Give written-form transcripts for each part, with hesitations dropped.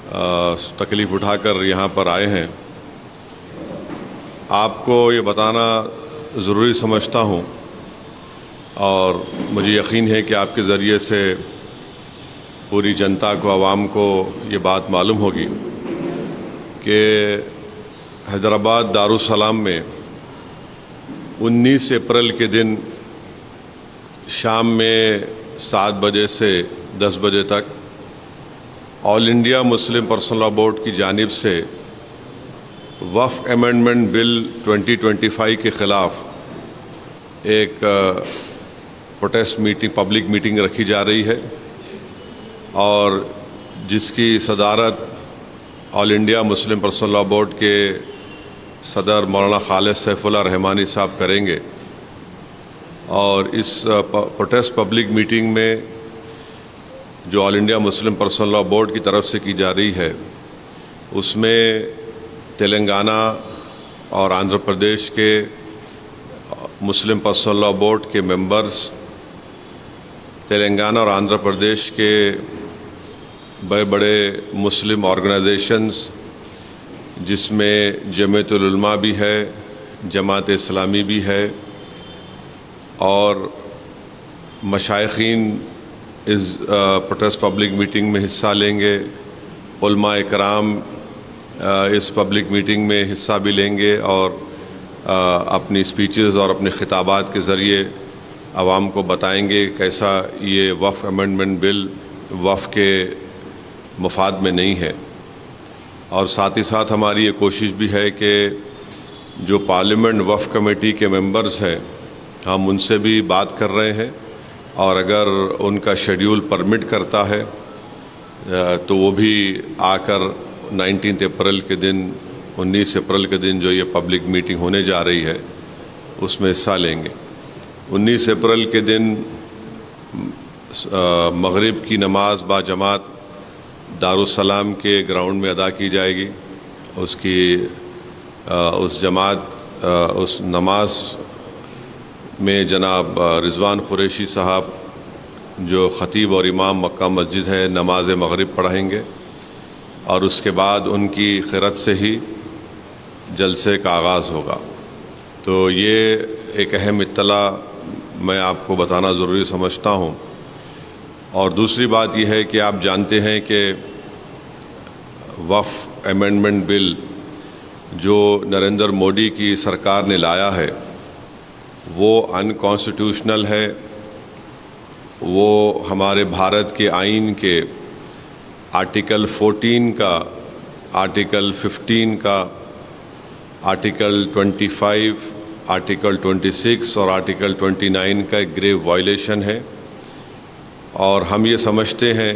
तकलीफ़ उठाकर यहाँ पर आए हैं। आपको ये बताना ज़रूरी समझता हूँ और मुझे यकीन है कि आपके ज़रिए से पूरी जनता को, आवाम को ये बात मालूम होगी कि हैदराबाद दारुस्सलाम में 19 अप्रैल के दिन शाम में 7 बजे से 10 बजे तक all India Muslim personal law board की जानिब से वक्फ अमेंडमेंट बिल 2025 के ख़िलाफ़ एक प्रोटेस्ट मीटिंग, पब्लिक मीटिंग रखी जा रही है और जिसकी सदारत all India Muslim personal law board के सदर मौलाना खालिद सैफुल्लाह रहमानी साहब करेंगे। और इस प्रोटेस्ट पब्लिक मीटिंग में जो all India Muslim personal law board की तरफ से की जा रही है, उसमें तेलंगाना और आंध्र प्रदेश के मुस्लिम पर्सनल लॉ बोर्ड के मेंबर्स, तेलंगाना और आंध्र प्रदेश के बड़े बड़े मुस्लिम ऑर्गेनाइजेशंस जिसमें जमीयतुल उलमा भी है, जमात इस्लामी भी है और मशाइखीन इस प्रोटेस्ट पब्लिक मीटिंग में हिस्सा लेंगे। उलमा इकराम इस पब्लिक मीटिंग में हिस्सा भी लेंगे और अपनी स्पीचेस और अपने खिताबात के ज़रिए आवाम को बताएंगे कैसा ये वक्फ अमेंडमेंट बिल वक्फ के मुफाद में नहीं है। और साथ ही साथ हमारी ये कोशिश भी है कि जो पार्लियामेंट वक्फ कमेटी के मेंबर्स हैं, हम उनसे भी बात कर रहे हैं और अगर उनका शेड्यूल परमिट करता है तो वो भी आकर 19 अप्रैल के दिन, 19 अप्रैल के दिन जो ये पब्लिक मीटिंग होने जा रही है उसमें हिस्सा लेंगे। 19 अप्रैल के दिन मगरिब की नमाज बाजमात दारुस्सलाम के ग्राउंड में अदा की जाएगी। उस जमात उस नमाज में जनाब रिजवान कुरैशी साहब जो ख़तीब और इमाम मक्का मस्जिद है, नमाज मगरिब पढ़ाएंगे और उसके बाद उनकी क़िरत से ही जलसे का आगाज़ होगा। तो ये एक अहम इत्तला मैं आपको बताना ज़रूरी समझता हूँ। और दूसरी बात यह है कि आप जानते हैं कि वक्फ अमेंडमेंट बिल जो नरेंद्र मोदी की सरकार ने लाया है वो अनकॉन्स्टिट्यूशनल है। वो हमारे भारत के आइन के आर्टिकल 14 का, आर्टिकल 15 का, आर्टिकल 25, आर्टिकल 26 और आर्टिकल 29 का एक ग्रेव वायलेशन है। और हम ये समझते हैं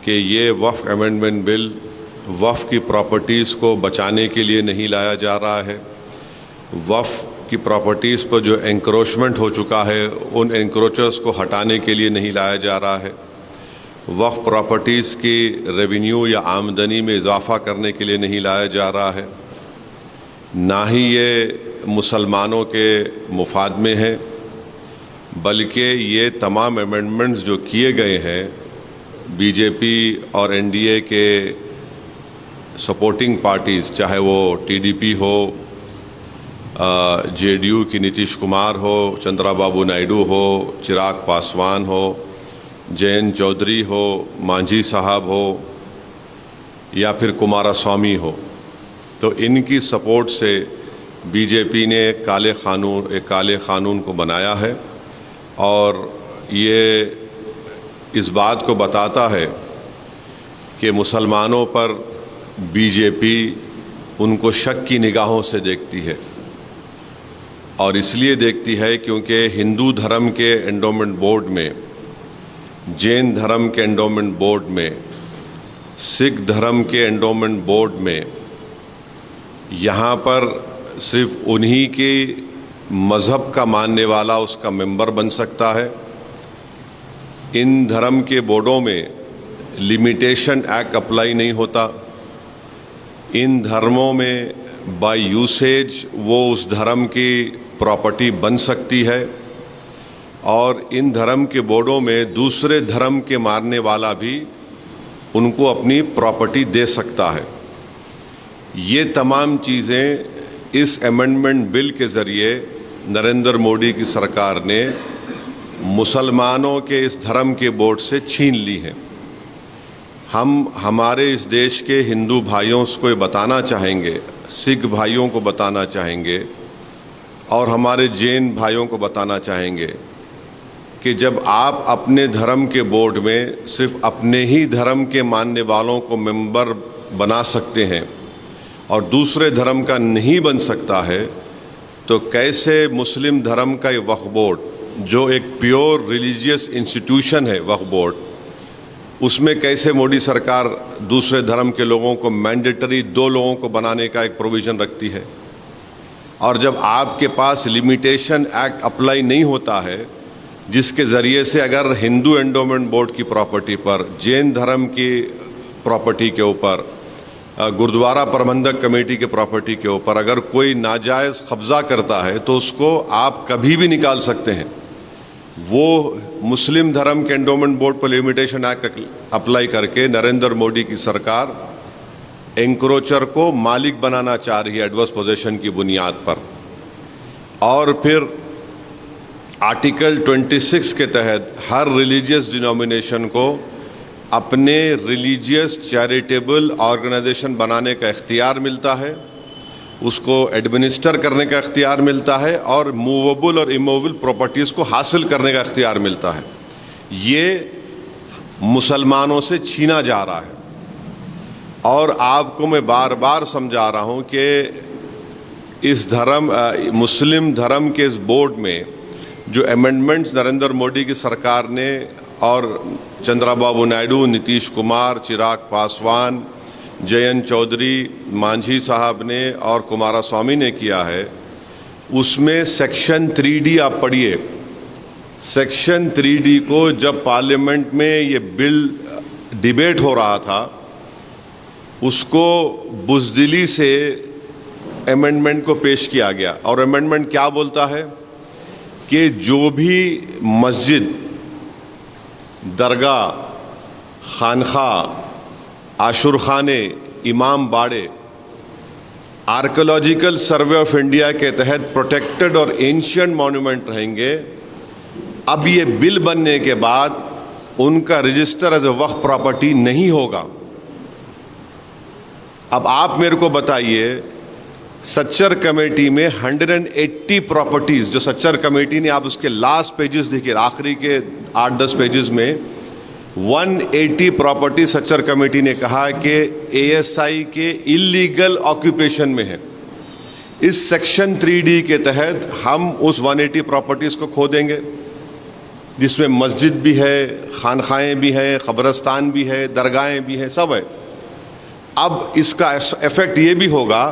कि ये वक्फ अमेंडमेंट बिल वक्फ की प्रॉपर्टीज़ को बचाने के लिए नहीं लाया जा रहा है। वक्फ की प्रॉपर्टीज़ पर जो एंक्रोचमेंट हो चुका है उन एंक्रोचर्स को हटाने के लिए नहीं लाया जा रहा है। वक्फ प्रॉपर्टीज़ की रेवेन्यू या आमदनी में इजाफ़ा करने के लिए नहीं लाया जा रहा है। ना ही ये मुसलमानों के मुफाद में है, बल्कि ये तमाम अमेंडमेंट्स जो किए गए हैं बीजेपी और एनडीए के सपोर्टिंग पार्टीज़, चाहे वो टीडीपी हो, जेडीयू की नीतीश कुमार हो, चंद्राबाबू नायडू हो, चिराग पासवान हो, जयंत चौधरी हो, मांझी साहब हो या फिर कुमारास्वामी हो, तो इनकी सपोर्ट से बीजेपी ने एक काले क़ानून को बनाया है। और ये इस बात को बताता है कि मुसलमानों पर बीजेपी उनको शक की निगाहों से देखती है। और इसलिए देखती है क्योंकि हिंदू धर्म के एंडोमेंट बोर्ड में, जैन धर्म के एंडोमेंट बोर्ड में, सिख धर्म के एंडोमेंट बोर्ड में यहाँ पर सिर्फ उन्हीं के मज़हब का मानने वाला उसका मेंबर बन सकता है। इन धर्म के बोर्डों में लिमिटेशन एक्ट अप्लाई नहीं होता। इन धर्मों में बाय यूसेज वो उस धर्म की प्रॉपर्टी बन सकती है और इन धर्म के बोर्डों में दूसरे धर्म के मानने वाला भी उनको अपनी प्रॉपर्टी दे सकता है। ये तमाम चीज़ें इस अमेंडमेंट बिल के ज़रिए नरेंद्र मोदी की सरकार ने मुसलमानों के इस धर्म के बोझ से छीन ली हैं। हम हमारे इस देश के हिंदू भाइयों को ये बताना चाहेंगे, सिख भाइयों को बताना चाहेंगे और हमारे जैन भाइयों को बताना चाहेंगे कि जब आप अपने धर्म के बोर्ड में सिर्फ अपने ही धर्म के मानने वालों को मेंबर बना सकते हैं और दूसरे धर्म का नहीं बन सकता है, तो कैसे मुस्लिम धर्म का ये वक्फ बोर्ड, जो एक प्योर रिलीजियस इंस्टीट्यूशन है वक्फ बोर्ड, उसमें कैसे मोदी सरकार दूसरे धर्म के लोगों को मैंडेटरी 2 लोगों को बनाने का एक प्रोविज़न रखती है। और जब आपके पास लिमिटेशन एक्ट अप्लाई नहीं होता है, जिसके ज़रिए से अगर हिंदू एंडोमेंट बोर्ड की प्रॉपर्टी पर, जैन धर्म की प्रॉपर्टी के ऊपर, गुरुद्वारा प्रबंधक कमेटी के प्रॉपर्टी के ऊपर अगर कोई नाजायज़ कब्ज़ा करता है तो उसको आप कभी भी निकाल सकते हैं। वो मुस्लिम धर्म के एंडोमेंट बोर्ड पर लिमिटेशन एक्ट अप्लाई करके नरेंद्र मोदी की सरकार एंक्रोचर को मालिक बनाना चाह रही है एडवर्स पोजेशन की बुनियाद पर। और फिर आर्टिकल 26 के तहत हर रिलीजियस डिनोमिनेशन को अपने रिलीजियस चैरिटेबल ऑर्गेनाइजेशन बनाने का इख्तियार मिलता है, उसको एडमिनिस्टर करने का इख्तियार मिलता है और मूवेबल और इमूवेबल प्रॉपर्टीज़ को हासिल करने का इख्तियार मिलता है। ये मुसलमानों से छीना जा रहा है। और आपको मैं बार बार समझा रहा हूँ कि इस मुस्लिम धर्म के इस बोर्ड में जो अमेंडमेंट्स नरेंद्र मोदी की सरकार ने और चंद्रबाबू नायडू, नीतीश कुमार, चिराग पासवान, जयंत चौधरी, मांझी साहब ने और कुमारस्वामी ने किया है, उसमें सेक्शन 3D आप पढ़िए। सेक्शन 3D को जब पार्लियामेंट में ये बिल डिबेट हो रहा था, उसको बुज़दिली से अमेंडमेंट को पेश किया गया। और अमेंडमेंट क्या बोलता है कि जो भी मस्जिद, दरगाह, खानखा, आशुरखाने, इमाम बाड़े आर्कियोलॉजिकल सर्वे ऑफ इंडिया के तहत प्रोटेक्टेड और एंशिएंट मॉन्यूमेंट रहेंगे, अब ये बिल बनने के बाद उनका register as a waqf property नहीं होगा। अब आप मेरे को बताइए, सच्चर कमेटी में 180 प्रॉपर्टीज़ जो सच्चर कमेटी ने, आप उसके लास्ट पेजेस देखिए, आखिरी के 8-10 पेजेस में 180 प्रॉपर्टी सच्चर कमेटी ने कहा कि एएसआई के इलीगल ऑक्यूपेशन में है। इस सेक्शन 3D के तहत हम उस 180 प्रॉपर्टीज़ को खो देंगे, जिसमें मस्जिद भी है, खानखाएँ भी हैं, कब्रस्तान भी है, दरगाहें भी हैं, सब है। अब इसका इफेक्ट ये भी होगा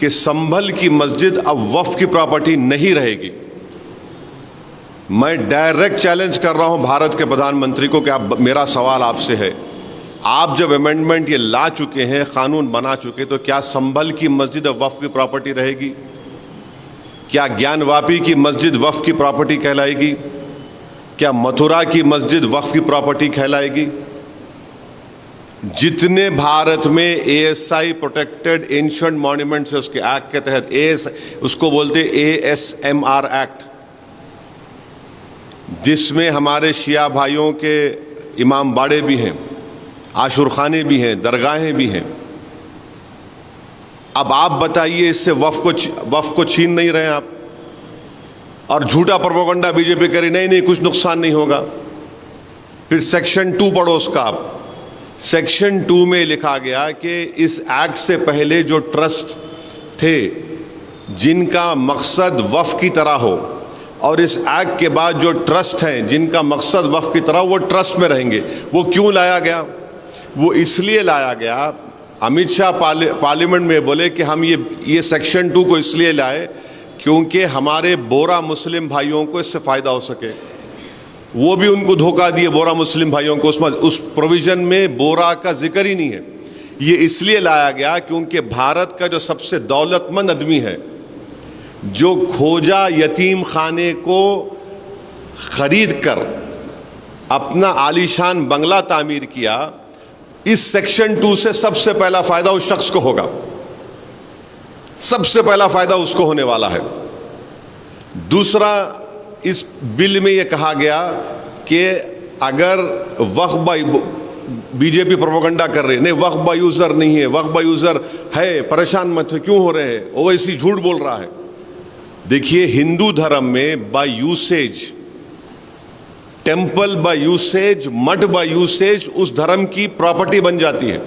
कि संभल की मस्जिद अब वक्फ की प्रॉपर्टी नहीं रहेगी। मैं डायरेक्ट चैलेंज कर रहा हूं भारत के प्रधानमंत्री को कि आप, मेरा सवाल आपसे है, आप जब अमेंडमेंट ये ला चुके हैं, कानून बना चुके, तो क्या संभल की मस्जिद अब वक्फ की प्रॉपर्टी रहेगी? क्या ज्ञानवापी की मस्जिद वक्फ की प्रॉपर्टी कहलाएगी? क्या मथुरा की मस्जिद वक्फ की प्रॉपर्टी कहलाएगी? जितने भारत में एएसआई प्रोटेक्टेड एंशिएंट मॉन्यूमेंट्स है, उसके एक्ट के तहत उसको बोलते ASMR एक्ट, जिसमें हमारे शिया भाइयों के इमाम बाड़े भी हैं, आशुरखाने भी हैं, दरगाहें भी हैं। अब आप बताइए, इससे वक्फ को छीन नहीं रहे आप? और झूठा प्रोपेगेंडा बीजेपी करी, नहीं कुछ नुकसान नहीं होगा। फिर सेक्शन 2 पढ़ो उसका आप। सेक्शन 2 में लिखा गया कि इस एक्ट से पहले जो ट्रस्ट थे जिनका मकसद वक्फ की तरह हो, और इस एक्ट के बाद जो ट्रस्ट हैं जिनका मकसद वक्फ की तरह, वो ट्रस्ट में रहेंगे। वो क्यों लाया गया? वो इसलिए लाया गया, अमित शाह पार्लियामेंट में बोले कि हम ये सेक्शन 2 को इसलिए लाए क्योंकि हमारे बोरा मुस्लिम भाइयों को इससे फ़ायदा हो सके। वो भी उनको धोखा दिए बोरा मुस्लिम भाइयों को, उस प्रोविज़न में बोरा का जिक्र ही नहीं है। ये इसलिए लाया गया क्योंकि भारत का जो सबसे दौलतमंद आदमी है, जो खोजा यतीम खाने को खरीद कर अपना आलीशान बंगला तामीर किया, इस सेक्शन 2 से सबसे पहला फायदा उस शख्स को होगा, सबसे पहला फायदा उसको होने वाला है। दूसरा, इस बिल में यह कहा गया कि अगर वक्फ बाय, बीजेपी प्रोपेगेंडा कर रही है, नहीं वक्फ बाय यूजर नहीं है, वक्फ बाय यूजर है, परेशान मत हो, क्यों हो रहे हैं, ओवैसी झूठ बोल रहा है। देखिए, हिंदू धर्म में by usage, temple by usage, math by usage उस धर्म की प्रॉपर्टी बन जाती है।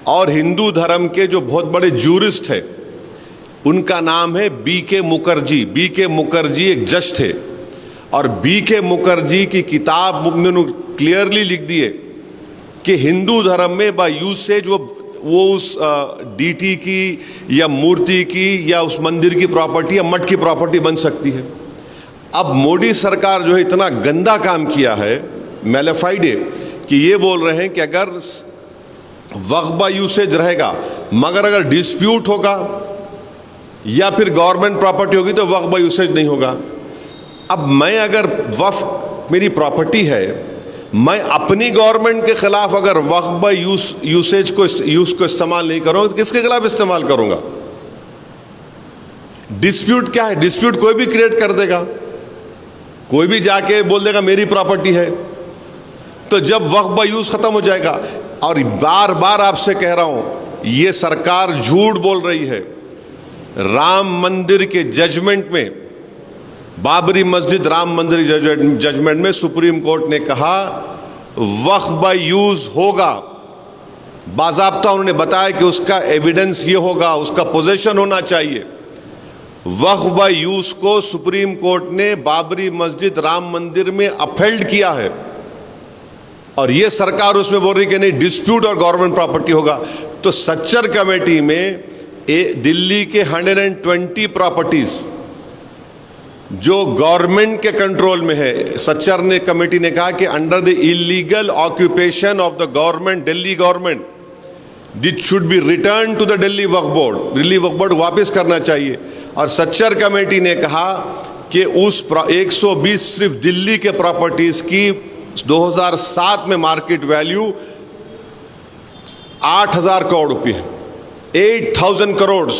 और हिंदू धर्म के जो बहुत बड़े जूरिस्ट है, उनका नाम है B.K. मुखर्जी। B.K. मुखर्जी एक जज थे, और B.K. मुखर्जी की किताब में उन्होंने क्लियरली लिख दिए कि हिंदू धर्म में बाय यूसेज वो उस डीटी की या मूर्ति की या उस मंदिर की प्रॉपर्टी या मठ की प्रॉपर्टी बन सकती है। अब मोदी सरकार जो है इतना गंदा काम किया है, मैलेफाइड है, कि ये बोल रहे हैं कि अगर वक्फ बाय यूसेज रहेगा, मगर अगर डिस्प्यूट होगा या फिर गवर्नमेंट प्रॉपर्टी होगी तो वक्फ बाय यूसेज नहीं होगा। अब मैं अगर वक्फ मेरी प्रॉपर्टी है, मैं अपनी गवर्नमेंट के खिलाफ अगर वक्फ बाय यूसेज को इस्तेमाल नहीं करूंगा तो किसके खिलाफ इस्तेमाल करूंगा? डिस्प्यूट क्या है? डिस्प्यूट कोई भी क्रिएट कर देगा, कोई भी जाके बोल देगा मेरी प्रॉपर्टी है, तो जब वक्फ बाय यूज खत्म हो जाएगा। और बार बार आपसे कह रहा हूं, यह सरकार झूठ बोल रही है। राम मंदिर के जजमेंट में, बाबरी मस्जिद राम मंदिर जजमेंट में सुप्रीम कोर्ट ने कहा वक्फ बाय यूज होगा, बाज़ाब्ता उन्होंने बताया कि उसका एविडेंस ये होगा, उसका पोजेशन होना चाहिए। वक्फ बाय यूज को सुप्रीम कोर्ट ने बाबरी मस्जिद राम मंदिर में अपहेल्ड किया है, और यह सरकार उसमें बोल रही कि नहीं डिस्प्यूट और गवर्नमेंट प्रॉपर्टी होगा। तो सच्चर कमेटी में दिल्ली के 120 प्रॉपर्टीज जो गवर्नमेंट के कंट्रोल में है, सच्चर ने कमेटी ने कहा कि under the illegal occupation of the government, Delhi government, that should be return to the Delhi Waqf board, Delhi Waqf board वापस करना चाहिए। और सच्चर कमेटी ने कहा कि उस 120 सिर्फ दिल्ली के प्रॉपर्टीज की 2007 में मार्केट वैल्यू 8,000 करोड़ रुपये है, 8,000 करोड़।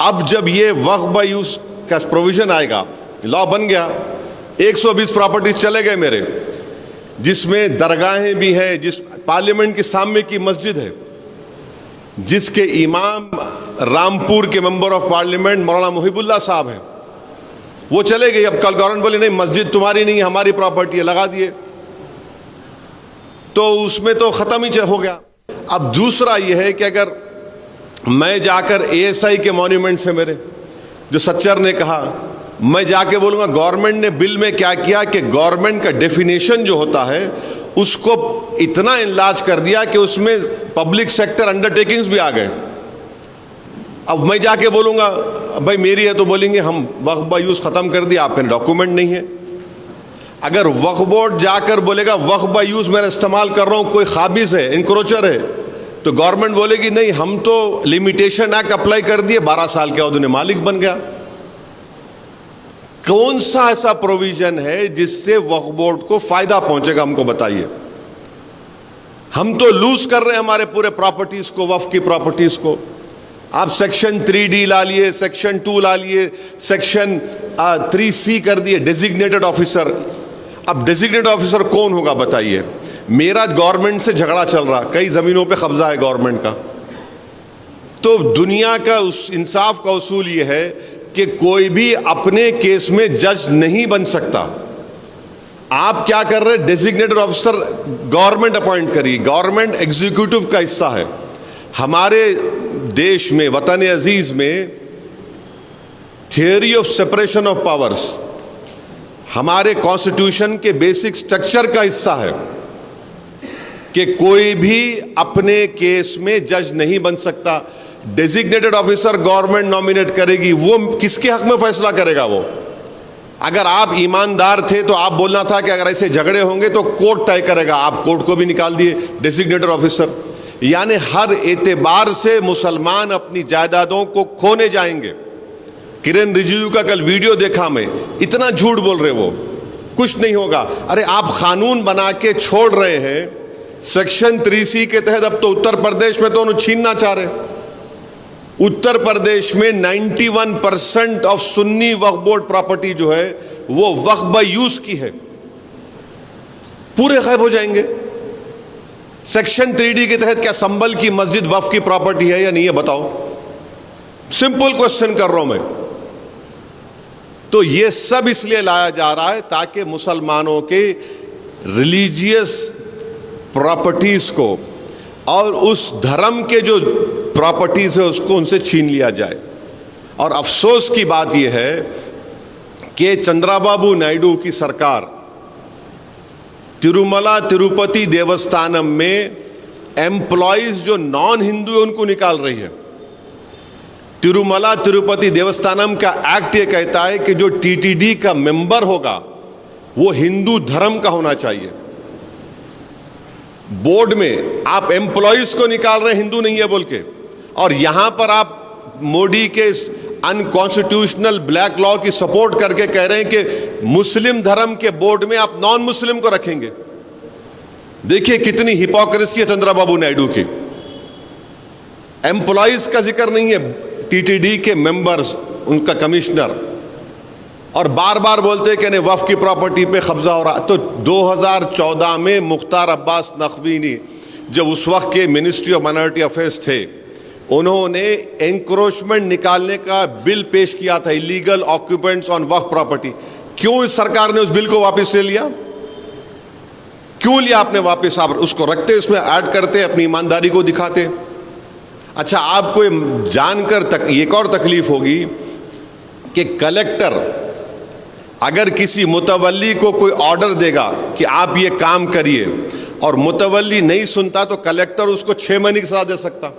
अब जब ये वक्फ बाय यूज का प्रोविजन आएगा, लॉ बन गया, 120 प्रॉपर्टीज चले गए मेरे, जिसमें दरगाहें भी हैं, जिस पार्लियामेंट के सामने की मस्जिद है, जिसके इमाम रामपुर के मेंबर ऑफ पार्लियामेंट मौलाना मुहिबुल्लाह साहब हैं, वो चले गए। अब कल गवर्नमेंट बोले नहीं मस्जिद तुम्हारी नहीं, हमारी प्रॉपर्टी है, लगा दिए, तो उसमें तो खत्म ही हो गया। अब दूसरा यह है कि अगर मैं जाकर ASI के मॉन्यूमेंट से, मेरे जो सच्चर ने कहा, मैं जाके बोलूंगा गवर्नमेंट ने बिल में क्या किया कि गवर्नमेंट का डेफिनेशन जो होता है उसको इतना इनलार्ज कर दिया कि उसमें पब्लिक सेक्टर अंडरटेकिंग्स भी आ गए। अब मैं जाके बोलूंगा भाई मेरी है, तो बोलेंगे हम वक्फ बाय यूज खत्म कर दिया, आपका डॉक्यूमेंट नहीं है। अगर वक्फ बोर्ड जाकर बोलेगा वक्फ बाय यूज मैं इस्तेमाल कर रहा हूं, कोई खाबिज है, इंक्रोचर है, तो गवर्नमेंट बोलेगी नहीं हम तो लिमिटेशन एक्ट अप्लाई कर दिए, 12 साल के बाद उन्हें मालिक बन गया। कौन सा ऐसा प्रोविजन है जिससे वक्फ बोर्ड को फायदा पहुंचेगा, हमको बताइए। हम तो लूज कर रहे हैं हमारे पूरे प्रॉपर्टीज को, वक्फ की प्रॉपर्टीज को। आप सेक्शन 3D ला लिए, सेक्शन 2 ला लिए, सेक्शन 3C कर दिए, डेजिग्नेटेड ऑफिसर। अब डेजिग्नेटेड ऑफिसर कौन होगा बताइए? मेरा गवर्नमेंट से झगड़ा चल रहा, कई जमीनों पे कब्जा है गवर्नमेंट का, तो दुनिया का उस इंसाफ का उसूल यह है कि कोई भी अपने केस में जज नहीं बन सकता। आप क्या कर रहे हैं? डेजिग्नेटेड ऑफिसर गवर्नमेंट अपॉइंट करिए, गवर्नमेंट एग्जीक्यूटिव का हिस्सा है। हमारे देश में, वतन अजीज में, theory of separation of powers हमारे कॉन्स्टिट्यूशन के बेसिक स्ट्रक्चर का हिस्सा है कि कोई भी अपने केस में जज नहीं बन सकता। डेजिग्नेटेड ऑफिसर गवर्नमेंट नॉमिनेट करेगी, वो किसके हक में फैसला करेगा? वो अगर आप ईमानदार थे तो आप बोलना था कि अगर ऐसे झगड़े होंगे तो कोर्ट तय करेगा, आप कोर्ट को भी निकाल दिए डेजिग्नेटेड ऑफिसर। यानी हर एतबार से मुसलमान अपनी जायदादों को खोने जाएंगे। किरण रिजिजू का कल वीडियो देखा मैं, इतना झूठ बोल रहे, वो कुछ नहीं होगा। अरे आप कानून बना के छोड़ रहे हैं सेक्शन 3C के तहत अब तो उत्तर प्रदेश में तो उन्हें छीनना चाह रहे। उत्तर प्रदेश में 91% of Sunni Waqf board property जो है वो वक्फ बाय यूज की है, पूरे गायब हो जाएंगे। सेक्शन 3D के तहत क्या संभल की मस्जिद वक्फ की प्रॉपर्टी है या नहीं है, बताओ? सिंपल क्वेश्चन कर रहा हूं मैं। तो ये सब इसलिए लाया जा रहा है ताकि मुसलमानों के रिलीजियस प्रॉपर्टीज को और उस धर्म के जो प्रॉपर्टीज है उसको उनसे छीन लिया जाए। और अफसोस की बात यह है कि चंद्राबाबू नायडू की सरकार तिरुमला तिरुपति देवस्थानम में एम्प्लॉयज जो नॉन हिंदू है उनको निकाल रही है। तिरुमला तिरुपति देवस्थानम का एक्ट ये कहता है कि जो टीटीडी का मेंबर होगा वो हिंदू धर्म का होना चाहिए। बोर्ड में आप एम्प्लॉयज को निकाल रहे हैं हिंदू नहीं है बोल के, और यहां पर आप मोदी के अनकॉन्स्टिट्यूशनल ब्लैक लॉ की सपोर्ट करके कह रहे हैं कि मुस्लिम धर्म के बोर्ड में आप नॉन मुस्लिम को रखेंगे। देखिए कितनी हिपोक्रेसी है चंद्रबाबू नायडू की। एम्प्लॉयज का जिक्र नहीं है, टीटीडी के मेंबर्स, उनका कमिश्नर, और बार बार बोलते हैं कि नहीं वक्फ की प्रॉपर्टी पे कब्जा हो रहा। तो 2014 में मुख्तार अब्बास नकवी ने, जब उस वक्त के मिनिस्ट्री ऑफ माइनॉरिटी अफेयर्स थे, उन्होंने एंक्रोचमेंट निकालने का बिल पेश किया था, illegal occupants on Waqf property. क्यों इस सरकार ने उस बिल को वापस ले लिया? क्यों लिया आपने वापस? आप उसको रखते, उसमें ऐड करते, अपनी ईमानदारी को दिखाते। अच्छा, आपको जानकर एक और तकलीफ होगी कि कलेक्टर अगर किसी मुतवल्ली को कोई ऑर्डर देगा कि आप ये काम करिए और मुतवल्ली नहीं सुनता तो कलेक्टर उसको 6 महीने की सजा दे सकता।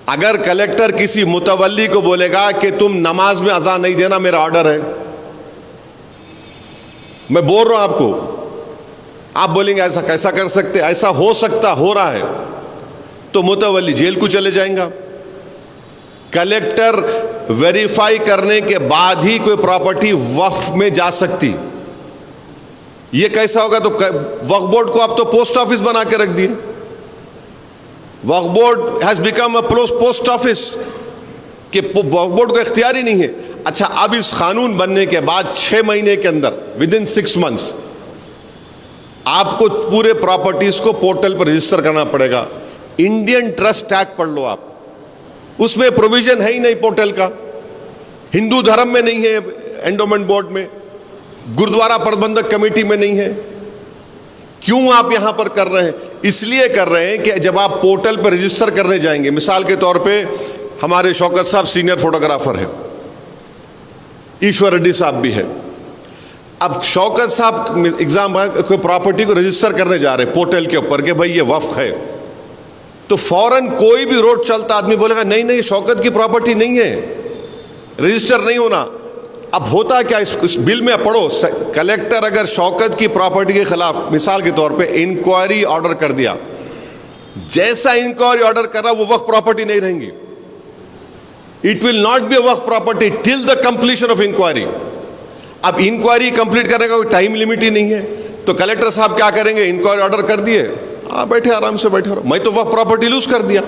अगर कलेक्टर किसी मुतवल्ली को बोलेगा कि तुम नमाज में अज़ान नहीं देना, मेरा ऑर्डर है, मैं बोल रहा हूं आपको, आप बोलेंगे ऐसा कैसा कर सकते, ऐसा हो सकता, हो रहा है, तो मुतवल्ली जेल को चले जाएगा। कलेक्टर वेरीफाई करने के बाद ही कोई प्रॉपर्टी वक्फ में जा सकती। ये कैसा होगा? तो वक्फ बोर्ड को आप तो पोस्ट ऑफिस बना के रख दिए। वक्फ board has become a post office, कि वक्फ बोर्ड को इख्तियार ही नहीं है। अच्छा, अब इस कानून बनने के बाद 6 महीने के अंदर, विद इन 6 मंथ्स, आपको पूरे प्रॉपर्टीज को पोर्टल पर रजिस्टर करना पड़ेगा। इंडियन ट्रस्ट एक्ट पढ़ लो आप, उसमें प्रोविजन है ही नहीं पोर्टल का। हिंदू धर्म में नहीं है, एंडोमेंट बोर्ड में, गुरुद्वारा प्रबंधक कमेटी में नहीं है। क्यों आप यहां पर कर रहे हैं? इसलिए कर रहे हैं कि जब आप पोर्टल पर रजिस्टर करने जाएंगे, मिसाल के तौर पे हमारे शौकत साहब सीनियर फोटोग्राफर हैं, ईश्वर रेड्डी साहब भी है। अब शौकत साहब एग्जाम कोई प्रॉपर्टी को रजिस्टर करने जा रहे हैं पोर्टल के ऊपर कि भाई ये वक्फ है, तो फौरन कोई भी रोड चलता आदमी बोलेगा नहीं नहीं शौकत की प्रॉपर्टी नहीं है, रजिस्टर नहीं होना। अब होता क्या, इस बिल में पढ़ो, कलेक्टर अगर शौकत की प्रॉपर्टी के खिलाफ मिसाल के तौर पे इंक्वायरी ऑर्डर कर दिया, जैसा इंक्वायरी ऑर्डर कर रहा वो वक्फ प्रॉपर्टी नहीं रहेंगी। It will not be a Waqf property till the completion of inquiry. अब इंक्वायरी कंप्लीट करने का कोई टाइम लिमिट ही नहीं है, तो कलेक्टर साहब क्या करेंगे? इंक्वायरी ऑर्डर कर दिए, बैठे आराम से बैठे रहो, मैं तो वक्फ प्रॉपर्टी लूज कर दिया।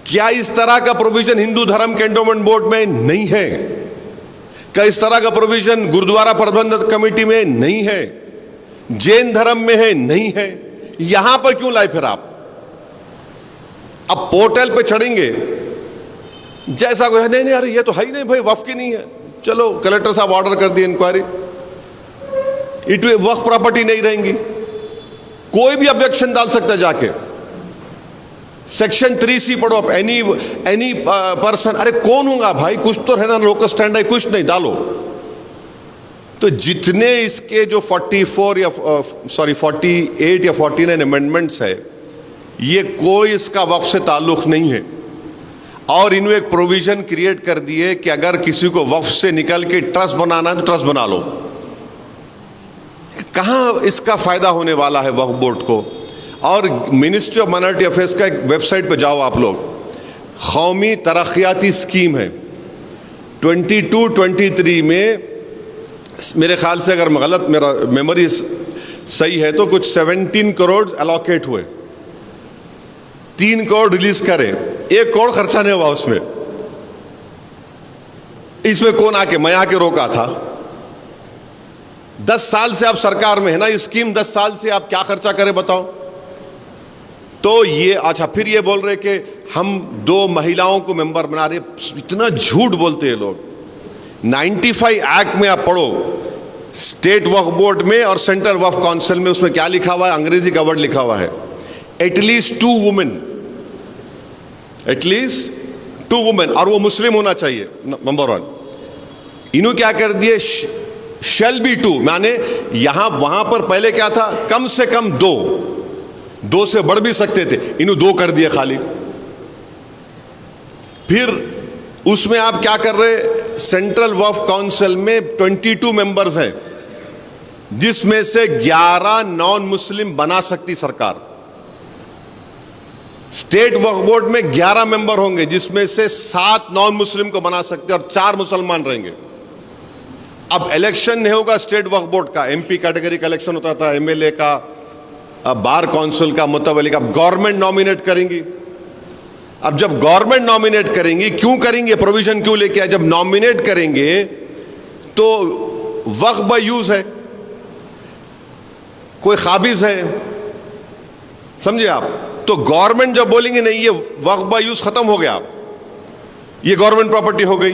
क्या इस तरह का प्रोविजन हिंदू धर्म के एंडोमेंट बोर्ड में नहीं है? क्या इस तरह का प्रोविजन गुरुद्वारा प्रबंधक कमेटी में नहीं है? जैन धर्म में है? नहीं है। यहां पर क्यों लाए फिर आप? अब पोर्टल पे चढ़ेंगे, जैसा कोई नहीं नहीं अरे ये तो है ही नहीं भाई, वक्फ की नहीं है, चलो कलेक्टर साहब ऑर्डर कर दिए इंक्वायरी, इट वक्फ प्रॉपर्टी नहीं रहेंगी। कोई भी ऑब्जेक्शन डाल सकता है जाके। सेक्शन 3C पढ़ो आप, एनी पर्सन, अरे कौन होगा भाई, कुछ तो रहना, लोकल स्टैंड है, कुछ नहीं, डालो। तो जितने इसके जो 48 या 49 अमेंडमेंट्स है, ये कोई इसका वक्फ से ताल्लुक नहीं है। और इन्होंने एक प्रोविजन क्रिएट कर दिए कि अगर किसी को वक्फ से निकल के ट्रस्ट बनाना है तो ट्रस्ट बना लो। कहाँ इसका फायदा होने वाला है वक्फ बोर्ड को? और मिनिस्ट्री ऑफ माइनॉरिटी अफेयर्स का एक वेबसाइट पे जाओ आप लोग, कौमी तरक्याती स्कीम है 22-23 में, मेरे ख्याल से अगर गलत मेरा मेमोरी सही है तो कुछ 17 करोड़ अलॉकेट हुए, 3 करोड़ रिलीज करे, 1 करोड़ खर्चा नहीं हुआ उसमें। इसमें कौन आके, मैं आके रोका था? 10 साल से आप सरकार में है ना, ये स्कीम 10 साल से आप क्या खर्चा करें बताओ? तो ये अच्छा, फिर ये बोल रहे कि हम 2 महिलाओं को मेंबर बना रहे। इतना झूठ बोलते हैं लोग। 95 एक्ट में आप पढ़ो, स्टेट वक्फ बोर्ड में और सेंट्रल वक्फ काउंसिल में, उसमें क्या लिखा हुआ है? अंग्रेजी का वर्ड लिखा हुआ है, एटलीस्ट 2 वुमेन, एटलीस्ट 2 वुमेन, और वो मुस्लिम होना चाहिए, नंबर 1। इन्हों क्या कर दिए? शेल बी 2, माने यहां वहां पर पहले क्या था? कम से कम 2 से बढ़ भी सकते थे, इन्हों 2 कर दिए खाली। फिर उसमें आप क्या कर रहे? सेंट्रल वक्फ काउंसिल में 22 मेंबर्स हैं, जिसमें से 11 नॉन मुस्लिम बना सकती सरकार। स्टेट वक्फ बोर्ड में 11 मेंबर होंगे, जिसमें से 7 नॉन मुस्लिम को बना सकते और 4 मुसलमान रहेंगे। अब इलेक्शन नहीं होगा स्टेट वक्फ बोर्ड का, एमपी कैटेगरी का इलेक्शन होता था, एमएलए का, बार काउंसिल का, मुतवल्ली का। गवर्नमेंट नॉमिनेट करेंगी। अब जब गवर्नमेंट नॉमिनेट करेंगी, क्यों करेंगे? प्रोविजन क्यों लेके आए? जब नॉमिनेट करेंगे तो वक्फ बाय यूज है, कोई काबिज है, समझे आप? तो गवर्नमेंट जब बोलेंगे नहीं ये वक्फ बाय यूज खत्म हो गया, ये गवर्नमेंट प्रॉपर्टी हो गई,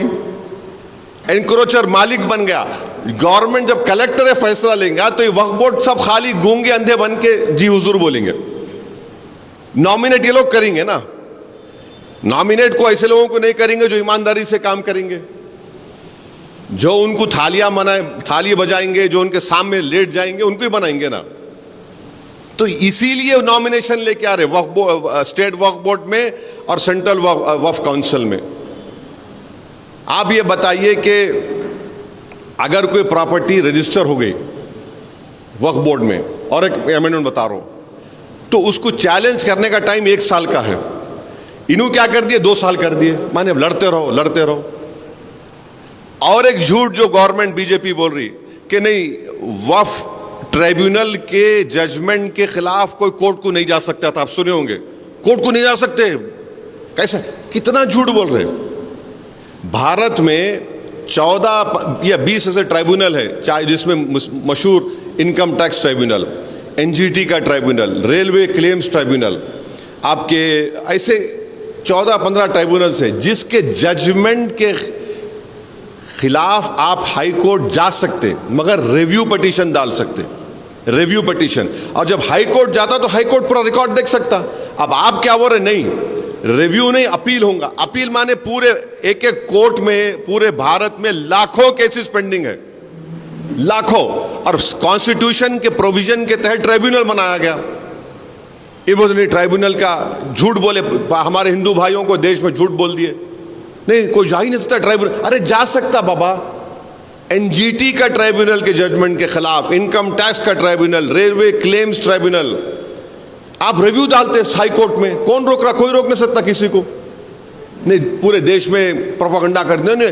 एनक्रोचर मालिक बन गया, गवर्नमेंट जब कलेक्टर फैसला लेंगे तो ये वक्फ बोर्ड सब खाली गूंगे अंधे बन के जी हुजूर बोलेंगे। नॉमिनेट ये लोग करेंगे ना, नॉमिनेट को ऐसे लोगों को नहीं करेंगे जो ईमानदारी से काम करेंगे, जो उनको थाली बजाएंगे, जो उनके सामने लेट जाएंगे, उनको ही बनाएंगे ना। तो इसीलिए नॉमिनेशन लेके आ रहे स्टेट वक्फ बोर्ड में और सेंट्रल वक्फ काउंसिल में। आप ये बताइए कि अगर कोई प्रॉपर्टी रजिस्टर हो गई वक्फ बोर्ड में, और एक अमेंडमेंट बता रहा हूं, तो उसको चैलेंज करने का टाइम 1 साल का है। इन्हों क्या कर दिए? 2 साल कर दिए, माने लड़ते रहो। और एक झूठ जो गवर्नमेंट बीजेपी बोल रही कि नहीं, वक्फ ट्राइब्यूनल के जजमेंट के खिलाफ कोई कोर्ट को नहीं जा सकता था। आप सुने होंगे, कोर्ट को नहीं जा सकते, कैसे? कितना झूठ बोल रहे। भारत में 14 या 20 ऐसे ट्राइब्यूनल है, चाहे जिसमें मशहूर इनकम टैक्स ट्राइब्यूनल, एनजीटी का ट्राइब्यूनल, रेलवे क्लेम्स ट्राइब्यूनल, आपके ऐसे 14-15 ट्राइब्यूनल्स है, जिसके जजमेंट के खिलाफ आप हाई कोर्ट जा सकते, मगर रिव्यू पिटीशन डाल सकते, रिव्यू पिटीशन। और जब हाई कोर्ट जाता तो हाई कोर्ट पूरा रिकॉर्ड देख सकता। अब आप क्या बोल रहे? नहीं, रिव्यू नहीं, अपील होगा। अपील माने पूरे एक कोर्ट में पूरे भारत में लाखों केसेस पेंडिंग है, लाखों, और कॉन्स्टिट्यूशन के प्रोविजन के तहत ट्राइब्यूनल बनाया गया। ये बोलते नहीं, ट्राइब्यूनल का झूठ बोले, हमारे हिंदू भाइयों को देश में झूठ बोल दिए, नहीं कोई जा ही नहीं सकता ट्राइब्यूनल। अरे जा सकता बाबा, एनजीटी का ट्राइब्यूनल के जजमेंट के खिलाफ, इनकम टैक्स का ट्राइब्यूनल, रेलवे क्लेम्स ट्राइब्यूनल, आप रिव्यू डालते हाई कोर्ट में, कौन रोक रहा? कोई रोक नहीं सकता किसी को। नहीं, पूरे देश में प्रोपेगेंडा कर दिया, नहीं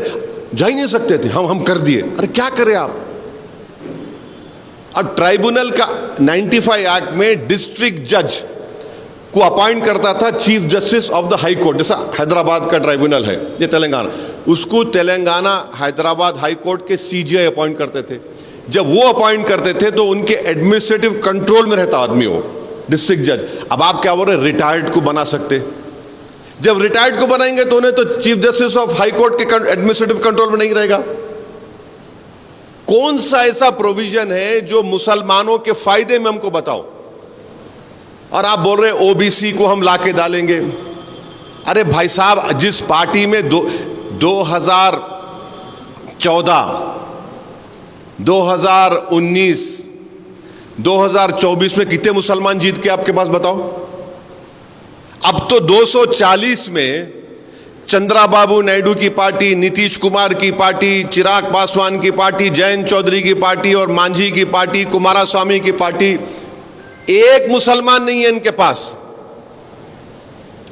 जा ही नहीं सकते थे, हम कर दिए। अरे क्या करें आप? और ट्राइब्यूनल का 95 एक्ट में डिस्ट्रिक्ट जज को अपॉइंट करता था chief justice of the high court. जैसा हैदराबाद का ट्राइब्यूनल है, ये तेलंगाना, उसको तेलंगाना हैदराबाद हाई कोर्ट के सीजीआई अपॉइंट करते थे। जब वो अपॉइंट करते थे तो उनके एडमिनिस्ट्रेटिव कंट्रोल में रहता आदमी हो, डिस्ट्रिक्ट जज। अब आप क्या बोल रहे? रिटायर्ड को बना सकते। जब रिटायर्ड को बनाएंगे तो उन्हें तो chief justice of high court के एडमिनिस्ट्रेटिव कंट्रोल में नहीं रहेगा। कौन सा ऐसा प्रोविजन है जो मुसलमानों के फायदे में? हमको बताओ। और आप बोल रहे ओबीसी को हम लाके डालेंगे। अरे भाई साहब, जिस पार्टी में 2014, 2019, 2024 में कितने मुसलमान जीत के आपके पास बताओ? अब तो 240 में चंद्राबाबू नायडू की पार्टी, नीतीश कुमार की पार्टी, चिराग पासवान की पार्टी, जयंत चौधरी की पार्टी और मांझी की पार्टी, कुमारस्वामी की पार्टी, एक मुसलमान नहीं है इनके पास।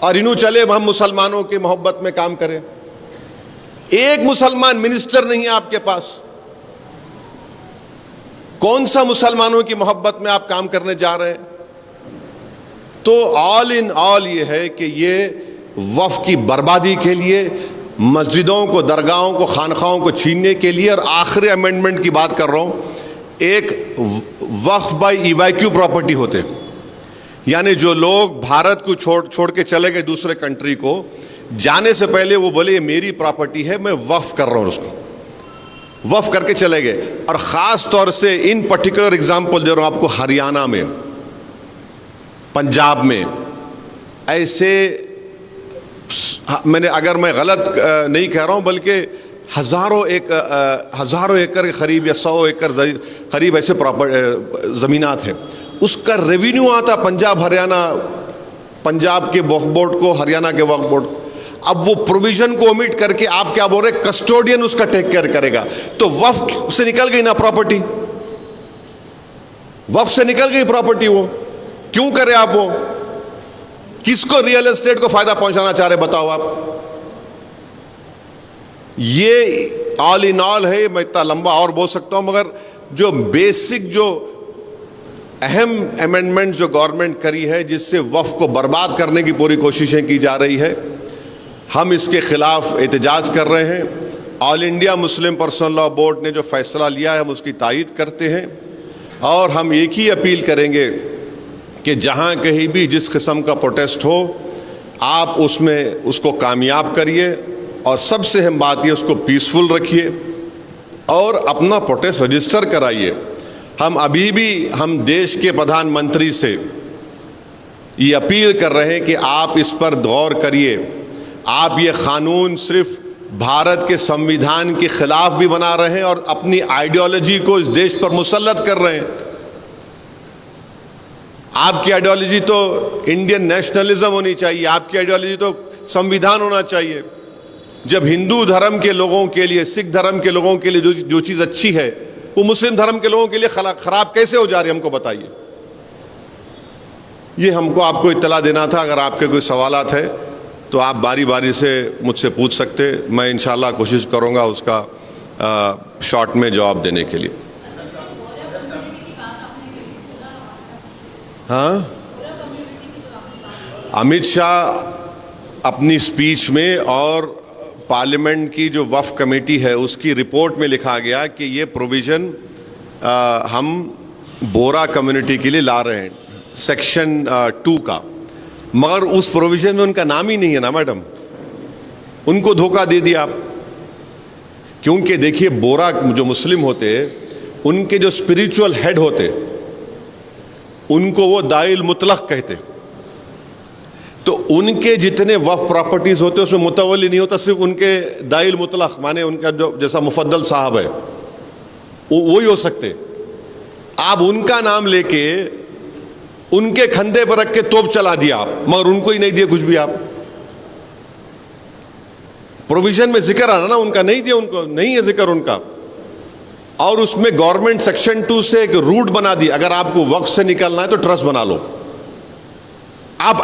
और इन्हों चले हम मुसलमानों के मोहब्बत में काम करें। एक मुसलमान मिनिस्टर नहीं है आपके पास। कौन सा मुसलमानों की मोहब्बत में आप काम करने जा रहे हैं? तो ऑल इन ऑल ये है कि ये वफ़ की बर्बादी के लिए, मस्जिदों को, दरगाहों को, खानखाओं को छीनने के लिए, और आखिरी अमेंडमेंट की बात कर रहा हूँ, एक वक्फ बाय इवैक्यू प्रॉपर्टी होते, यानी जो लोग भारत को छोड़ के चले गए दूसरे कंट्री को, जाने से पहले वो बोले ये मेरी प्रॉपर्टी है, मैं वक्फ कर रहा हूँ, उसको वक्फ करके चले गए। और ख़ास तौर से इन पर्टिकुलर एग्जाम्पल दे रहा हूँ आपको, हरियाणा में, पंजाब में ऐसे, मैंने, अगर मैं गलत नहीं कह रहा हूँ, बल्कि हज़ारों एकड़ के करीब या 100 एकड़ करीब ऐसे ज़मीनात हैं, उसका रेवेन्यू आता पंजाब हरियाणा, पंजाब के वक्फ बोर्ड को, हरियाणा के वक्फ बोर्ड। अब वो प्रोविजन को ओमिट करके आप क्या बोल रहे, कस्टोडियन उसका टेक केयर करेगा। तो वक्फ से निकल गई ना प्रॉपर्टी, वक्फ से निकल गई प्रॉपर्टी, वो क्यों करे आप? वो किसको, रियल एस्टेट को फायदा पहुंचाना चाह रहे बताओ आप? ये ऑल इन ऑल है। मैं इतना लंबा और बोल सकता हूं, मगर जो बेसिक, जो अहम अमेंडमेंट जो गवर्नमेंट करी है, जिससे वक्फ को बर्बाद करने की पूरी कोशिशें की जा रही है, हम इसके खिलाफ एहतजाज कर रहे हैं। All India Muslim personal law board ने जो फैसला लिया है, हम उसकी तायीद करते हैं, और हम एक ही अपील करेंगे कि जहां कहीं भी जिस किस्म का प्रोटेस्ट हो, आप उसमें उसको कामयाब करिए, और सबसे अहम बात ये, उसको पीसफुल रखिए और अपना प्रोटेस्ट रजिस्टर कराइए। हम अभी भी हम देश के प्रधानमंत्री से ये अपील कर रहे हैं कि आप इस पर गौर करिए। आप ये कानून सिर्फ भारत के संविधान के खिलाफ भी बना रहे हैं और अपनी आइडियोलॉजी को इस देश पर मुसल्लत कर रहे हैं। आपकी आइडियोलॉजी तो इंडियन नेशनलिज्म होनी चाहिए, आपकी आइडियोलॉजी तो संविधान होना चाहिए। जब हिंदू धर्म के लोगों के लिए, सिख धर्म के लोगों के लिए जो चीज़ अच्छी है, वो मुस्लिम धर्म के लोगों के लिए खराब कैसे हो जा रही है, हमको बताइए। ये हमको आपको इत्तला देना था। अगर आपके कोई सवालात है तो आप बारी बारी से मुझसे पूछ सकते, मैं इंशाल्लाह कोशिश करूँगा उसका शॉर्ट में जवाब देने के लिए। हाँ, अमित शाह अपनी स्पीच में और पार्लियामेंट की जो वफ़ कमेटी है उसकी रिपोर्ट में लिखा गया कि ये प्रोविज़न हम बोरा कम्युनिटी के लिए ला रहे हैं, सेक्शन 2 का, मगर उस प्रोविज़न में उनका नाम ही नहीं है ना मैडम। उनको धोखा दे दिया आप, क्योंकि देखिए बोरा जो मुस्लिम होते, उनके जो स्पिरिचुअल हेड होते, उनको वो दाइल मुतलक कहते। तो उनके जितने वक्फ प्रॉपर्टीज होते उसमें मुतवल्ली नहीं होता, सिर्फ उनके दाइल मुतलक, माने उनका जो जैसा मुफद्दल साहब है वो ही हो सकते। आप उनका नाम लेके उनके खंधे पर रख के तोप चला दिया आप, मगर उनको ही नहीं दिया कुछ भी। आप प्रोविजन में जिक्र आना ना, उनका नहीं दिया, उनको नहीं है जिक्र उनका। और उसमें गवर्नमेंट सेक्शन 2 से एक रूट बना दी, अगर आपको वक्फ से निकलना है तो ट्रस्ट बना लो। आप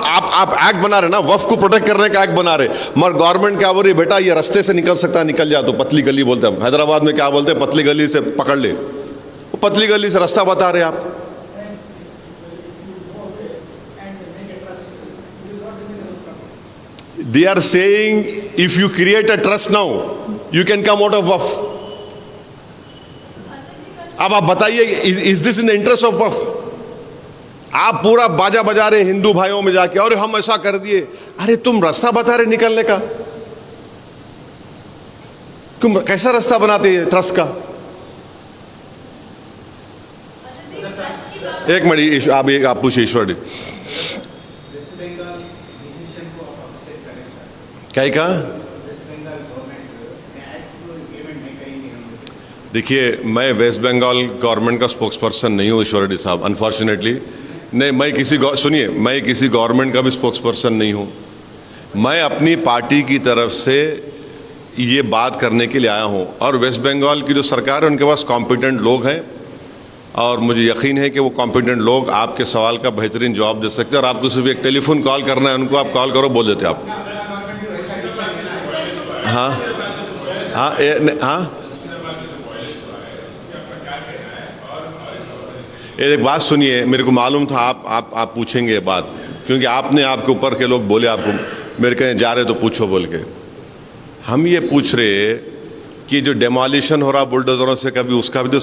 एक्ट बना रहे ना, वक्फ को प्रोटेक्ट करने का एक्ट बना रहे, मगर गवर्नमेंट क्या बोल रही है, बेटा ये रास्ते से निकल सकता है, निकल जा। तो पतली गली बोलते हैं, हैदराबाद में क्या बोलते हैं, पतली गली से पकड़ ले, वो पतली गली से रास्ता बता रहे आप। They are saying if you create a trust now, you can come out of waqf. अब आप बताइए, is this in the interest of waqf? आप पूरा बाजा बजा रहे हिंदू भाइयों में जाके, और हम ऐसा कर दिए। अरे तुम रास्ता बता रहे निकलने का, तुम कैसा रास्ता बनाते हैं ट्रस्ट का? एक मिनट, आप पूछिए ईश्वर क्या कहा? देखिए, मैं वेस्ट बंगाल गवर्नमेंट का स्पोक्स पर्सन नहीं हूँ ईश्वर रेड्डी साहब, अनफॉर्चुनेटली। नहीं, मैं किसी गवर्नमेंट का भी स्पोक्स पर्सन नहीं हूँ। मैं अपनी पार्टी की तरफ से ये बात करने के लिए आया हूँ, और वेस्ट बंगाल की जो सरकार है उनके पास कॉम्पिटेंट लोग हैं, और मुझे यकीन है कि वो कॉम्पिटेंट लोग आपके सवाल का बेहतरीन जवाब दे सकते हैं। और आपको सिर्फ एक टेलीफोन कॉल करना है उनको, आप कॉल करो, बोल देते आप। हाँ हाँ हाँ, एक बात सुनिए, मेरे को मालूम था आप पूछेंगे बात, क्योंकि आपने आपके ऊपर के लोग बोले आपको, मेरे कहीं जा रहे तो पूछो बोल के। हम ये पूछ रहे कि जो डेमोलिशन हो रहा बुलडोजरों से, कभी उसका भी तो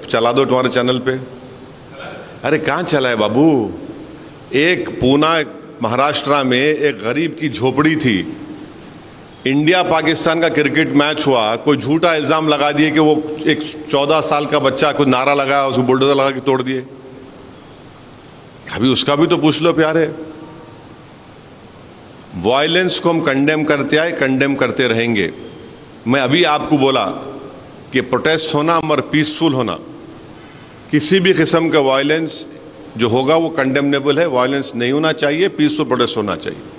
चला दो तुम्हारे चैनल पे। अरे कहाँ चला है बाबू? एक पूना महाराष्ट्र में एक गरीब की झोपड़ी थी, इंडिया पाकिस्तान का क्रिकेट मैच हुआ, कोई झूठा इल्ज़ाम लगा दिए कि वो एक 14 साल का बच्चा कुछ नारा लगाया, उसको बुलडोजर लगा के तोड़ दिए। अभी उसका भी तो पूछ लो प्यारे। वायलेंस को हम कंडेम करते आए, कंडेम करते रहेंगे। मैं अभी आपको बोला कि प्रोटेस्ट होना और पीसफुल होना, किसी भी किस्म का वायलेंस जो होगा वो कंडेमनेबल है। वायलेंस नहीं होना चाहिए, पीसफुल प्रोटेस्ट होना चाहिए।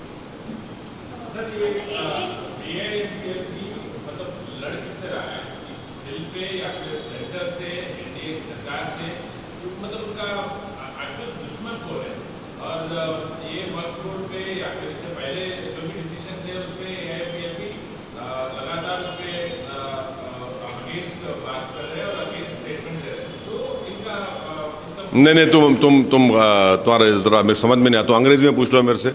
नहीं, तुम्हारा जरा मैं समझ में नहीं आता, अंग्रेजी में पूछ लो मेरे से,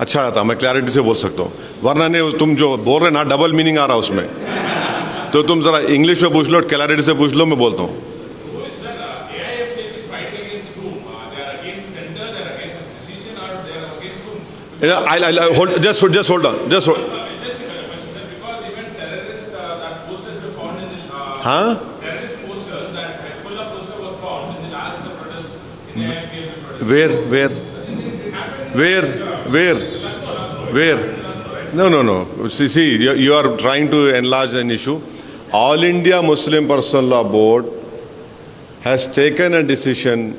अच्छा रहता, मैं क्लैरिटी से बोल सकता हूँ। वरना नहीं, तुम जो बोल रहे ना डबल मीनिंग आ रहा उसमें, तो तुम जरा इंग्लिश में पूछ लो, क्लैरिटी से पूछ लो, मैं बोलता हूँ। Just hold on. हाँ? Where? No. See, you are trying to enlarge an issue. All India Muslim Personal Law Board has taken a decision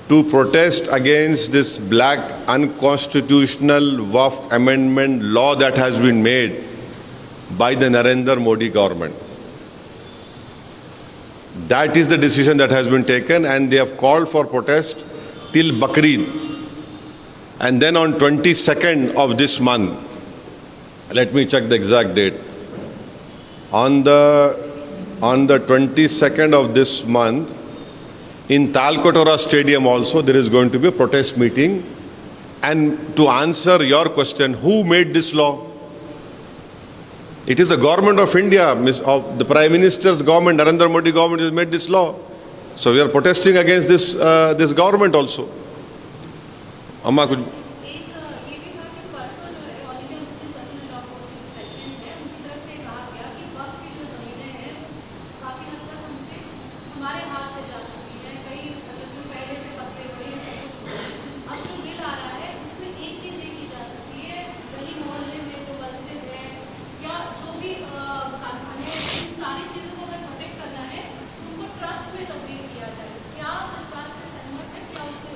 to protest against this black unconstitutional Waqf amendment law that has been made by the Narendra Modi government. That is the decision that has been taken, and they have called for protest till Bakrid. And then on 22nd of this month, let me check the exact date. On the 22nd of this month, in Talkotora Stadium also there is going to be a protest meeting. And to answer your question, who made this law? It is the government of India, of the Prime Minister's government, Narendra Modi government has made this law. So we are protesting against this government also. Amma kuch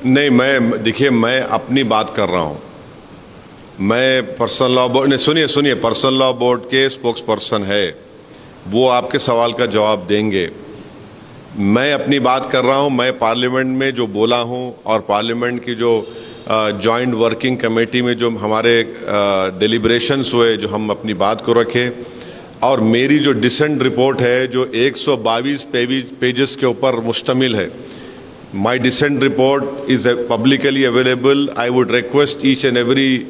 नहीं, मैं अपनी बात कर रहा हूँ। मैं personal law board, सुनिए, personal law board के स्पोक्स पर्सन है, वो आपके सवाल का जवाब देंगे। मैं अपनी बात कर रहा हूँ। मैं पार्लियामेंट में जो बोला हूँ और पार्लियामेंट की जो जॉइंट वर्किंग कमेटी में जो हमारे डिलिब्रेशंस हुए, जो हम अपनी बात को रखे, और मेरी जो डिसेंट रिपोर्ट है जो 122 पेजेस के ऊपर मुश्तमिल है। My dissent report is publicly available. I would request each and every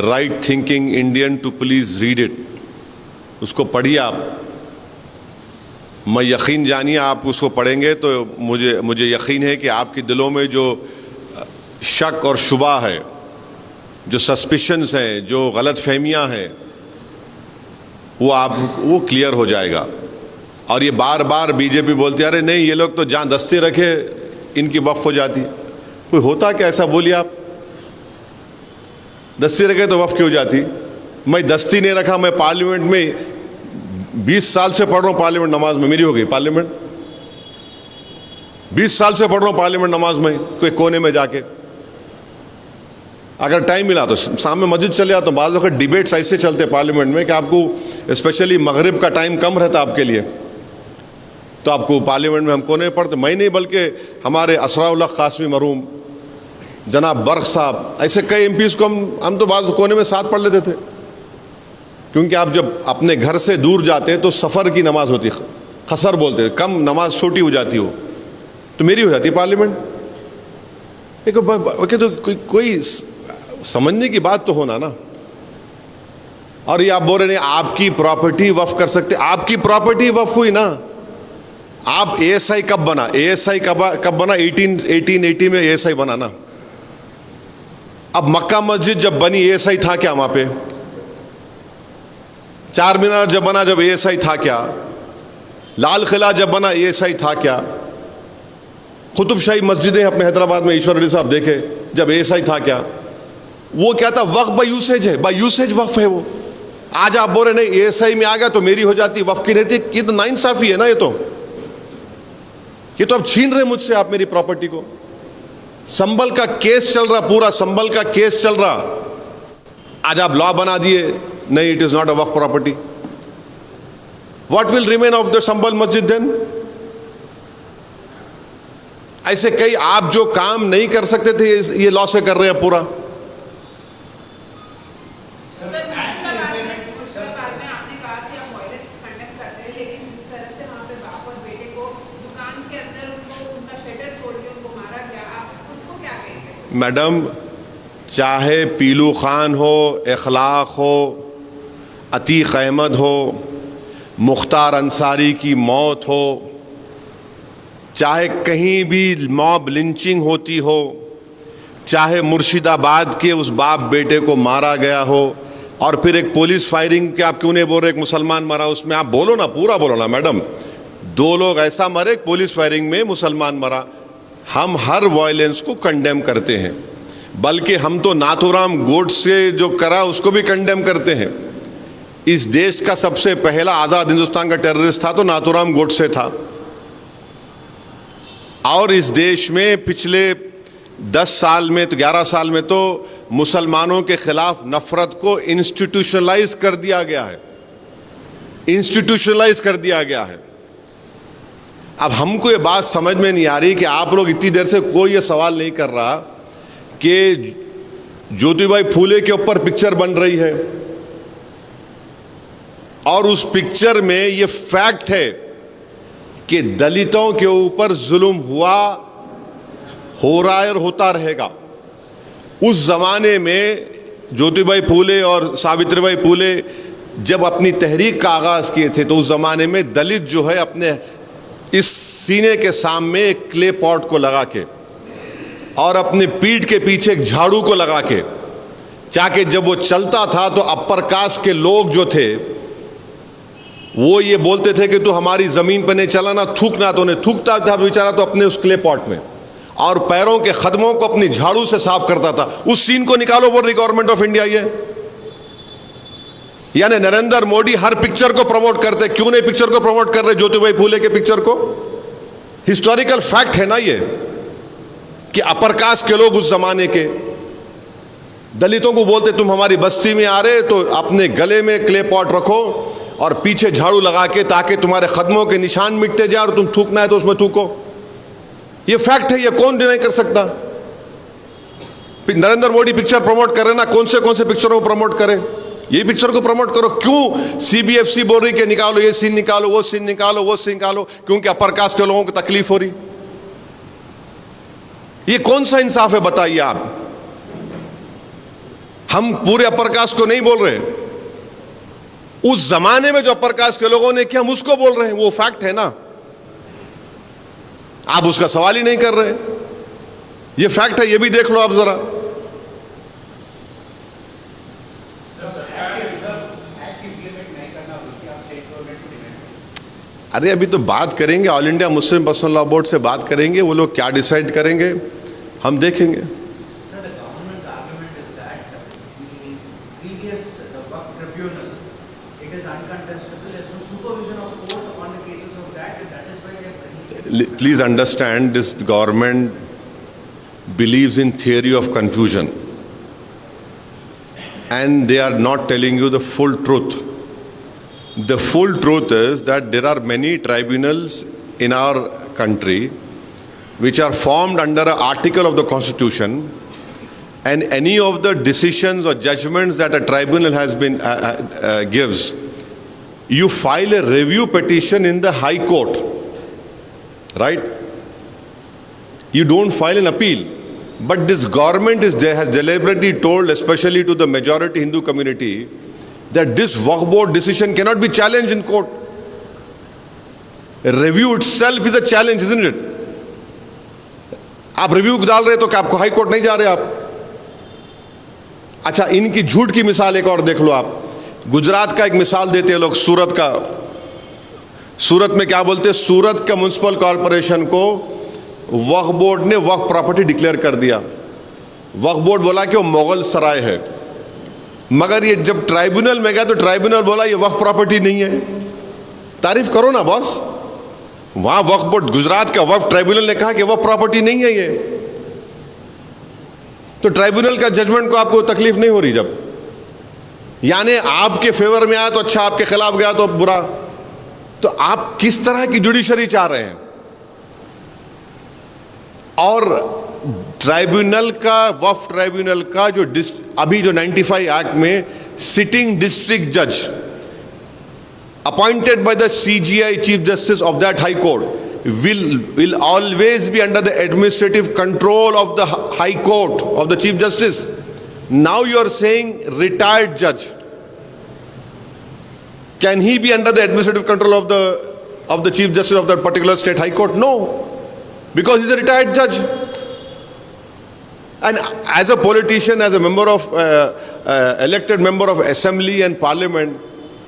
right-thinking Indian to please read it. उसको पढ़िए आप। मैं यकीन जानिए, आप उसको पढ़ेंगे तो मुझे यकीन है कि आपके दिलों में जो शक और शुबा है, जो सस्पिशंस हैं, जो गलत फहमियाँ हैं, वो क्लियर हो जाएगा। और ये बार बार बीजेपी बोलती है, अरे नहीं, ये लोग तो जान दस्ती रखे इनकी वक्फ हो जाती। कोई होता क्या ऐसा? बोलिए आप। दस्ती रखे तो वक्फ क्यों जाती? मैं दस्ती नहीं रखा। मैं पार्लियामेंट में 20 साल से पढ़ रहा हूँ। पार्लियामेंट नमाज में मेरी हो गई। पार्लियामेंट 20 साल से पढ़ रहा हूँ पार्लियामेंट नमाज में, कोई कोने में जाके। अगर टाइम मिला तो शाम में मस्जिद चले जाता हूँ। बाद वक्त डिबेट्स ऐसे चलते पार्लियामेंट में कि आपको स्पेशली मगरिब का टाइम कम रहता आपके लिए, तो आपको पार्लियामेंट में हम कोने पढ़ते। मैं नहीं, बल्कि हमारे असराउल्लाह कासमी मरूम, जनाब बर्क साहब, ऐसे कई एमपीज को हम तो बाद कोने में साथ पढ़ लेते थे। क्योंकि आप जब अपने घर से दूर जाते तो सफ़र की नमाज होती, खसर बोलते, कम नमाज छोटी हो जाती हो। तो मेरी हो जाती पार्लियामेंट। तो कोई समझने की बात तो होना ना। और ये आप बोल रहे हैं आपकी प्रॉपर्टी वक्फ कर सकते, आपकी प्रॉपर्टी वक्फ हुई ना। आप एएसआई कब बना, एएसआई कब बना, 1880 में एएसआई बना ना। अब मक्का मस्जिद जब बनी एएसआई था क्या वहां पे? चार मीनार जब बना जब एएसआई था क्या? लाल किला जब बना एएसआई था क्या? कुतुब शाही मस्जिदें अपने हैदराबाद में ईश्वर अली साहब देखे जब एएसआई था क्या? वो क्या था? वक्फ बाय यूसेज है, बाय यूसेज वक्फ है वो। आज आप बोल रहे नहीं एएसआई में आ गया तो मेरी हो जाती, वक्फ की रहती। ये तो नाइंसाफी है ना। ये तो अब छीन रहे मुझसे आप मेरी प्रॉपर्टी को। संभल का केस चल रहा, पूरा संभल का केस चल रहा। आज आप लॉ बना दिए नहीं, it is not a Waqf property. What will remain of the Sambhal मस्जिद देन? ऐसे कई आप जो काम नहीं कर सकते थे ये लॉ से कर रहे हैं पूरा। मैडम, चाहे पीलू खान हो, इखलाक हो, अतीक अहमद हो, मुख्तार अंसारी की मौत हो, चाहे कहीं भी मॉब लिंचिंग होती हो, चाहे मुर्शिदाबाद के उस बाप बेटे को मारा गया हो, और फिर एक पुलिस फायरिंग के आप क्यों नहीं बोल रहे एक मुसलमान मरा, उसमें आप बोलो ना, पूरा बोलो ना मैडम। दो लोग ऐसा मरे, पुलिस फायरिंग में मुसलमान मरा। हम हर वायलेंस को कंडेम करते हैं, बल्कि हम तो नाथूराम गोडसे जो करा उसको भी कंडेम करते हैं। इस देश का सबसे पहला आज़ाद हिंदुस्तान का टेररिस्ट था तो नाथूराम गोडसे था। और इस देश में पिछले 10 साल में तो 11 साल में तो मुसलमानों के खिलाफ नफरत को इंस्टीट्यूशनलाइज कर दिया गया है, इंस्टीट्यूशनलाइज कर दिया गया है। अब हमको ये बात समझ में नहीं आ रही कि आप लोग इतनी देर से कोई ये सवाल नहीं कर रहा कि ज्योतिबाई फूले के ऊपर पिक्चर बन रही है और उस पिक्चर में ये फैक्ट है कि दलितों के ऊपर जुल्म हुआ, हो रहा है और होता रहेगा। उस जमाने में ज्योतिबाई फूले और सावित्रीबाई फूले जब अपनी तहरीक का आगाज किए थे तो उस जमाने में दलित जो है अपने इस सीने के सामने एक क्ले पॉट को लगा के और अपनी पीठ के पीछे एक झाड़ू को लगा के, चाहे जब वो चलता था तो अपर कास्ट के लोग जो थे वो ये बोलते थे कि तू हमारी जमीन पर नहीं चला ना, थूकना, तो उन्हें थूकता था बेचारा तो अपने उस क्ले पॉट में, और पैरों के खदमों को अपनी झाड़ू से साफ करता था। उस सीन को निकालो, बोल रही गवर्नमेंट ऑफ इंडिया ये। यानी नरेंद्र मोदी हर पिक्चर को प्रमोट करते, क्यों नहीं पिक्चर को प्रमोट कर रहे ज्योतिबाई फूले के पिक्चर को? हिस्टोरिकल फैक्ट है ना ये कि अपर कास्ट के लोग उस जमाने के दलितों को बोलते तुम हमारी बस्ती में आ रहे तो अपने गले में क्ले पॉट रखो और पीछे झाड़ू लगा के, ताकि तुम्हारे कदमों के निशान मिटते जाए और तुम थूकना है तो उसमें थूको। ये फैक्ट है, ये कौन डिनाई कर सकता? नरेंद्र मोदी पिक्चर प्रमोट कर रहे ना, कौन से पिक्चरों को प्रमोट करें? ये पिक्चर को प्रमोट करो। क्यों सीबीएफसी बोल रही कि निकालो ये सीन, निकालो वो सीन, निकालो वो सीन निकालो? क्योंकि अपर कास्ट के लोगों को तकलीफ हो रही। ये कौन सा इंसाफ है बताइए आप? हम पूरे अपर कास्ट को नहीं बोल रहे, उस जमाने में जो अपर कास्ट के लोगों ने किया हम उसको बोल रहे हैं, वो फैक्ट है ना। आप उसका सवाल ही नहीं कर रहे। ये फैक्ट है, ये भी देख लो आप जरा। अरे अभी तो बात करेंगे, all India Muslim personal law board से बात करेंगे, वो लोग क्या डिसाइड करेंगे हम देखेंगे। Please understand, this government believes in theory of confusion and they are not telling you the full truth. The full truth is that there are many tribunals in our country which are formed under an article of the Constitution, and any of the decisions or judgments that a tribunal has been gives, you file a review petition in the High Court, right? you don't file an appeal. But this government has deliberately told, especially to the majority Hindu community, that this Waqf board decision cannot be challenged in court. Review itself is a challenge, isn't it? आप review डाल रहे तो क्या आपको high court नहीं जा रहे आप? अच्छा, इनकी झूठ की मिसाल एक और देख लो आप। गुजरात का एक मिसाल देते हैं लोग, सूरत का। सूरत में क्या बोलते हैं? सूरत का म्युनिसिपल कॉरपोरेशन को वक्फ बोर्ड ने वक्फ प्रॉपर्टी डिक्लेयर कर दिया। वक्फ बोर्ड बोला कि वो मुगल सराय है, मगर ये जब ट्राइब्यूनल में गया तो ट्राइब्यूनल बोला ये वक्फ प्रॉपर्टी नहीं है। तारीफ करो ना बॉस। वहां वक्फ बोर्ड, गुजरात का वक्फ ट्राइब्यूनल ने कहा कि वक्फ प्रॉपर्टी नहीं है ये, तो ट्राइब्यूनल का जजमेंट को आपको तकलीफ नहीं हो रही। जब यानी आपके फेवर में आया तो अच्छा, आपके खिलाफ गया तो बुरा। तो आप किस तरह की जुडिशरी चाह रहे हैं? और ट्राइब्यूनल का, वक्फ ट्राइब्यूनल का जो अभी जो 95 एक्ट में सिटिंग डिस्ट्रिक्ट जज appointed by the CGI chief justice of that high court will always be under the administrative control of the high court, of the chief justice. Now you are saying retired judge, can he be under the administrative control of the chief justice of that particular state high court? No, because he's a retired judge. And as a politician, as a member of elected member of assembly and parliament,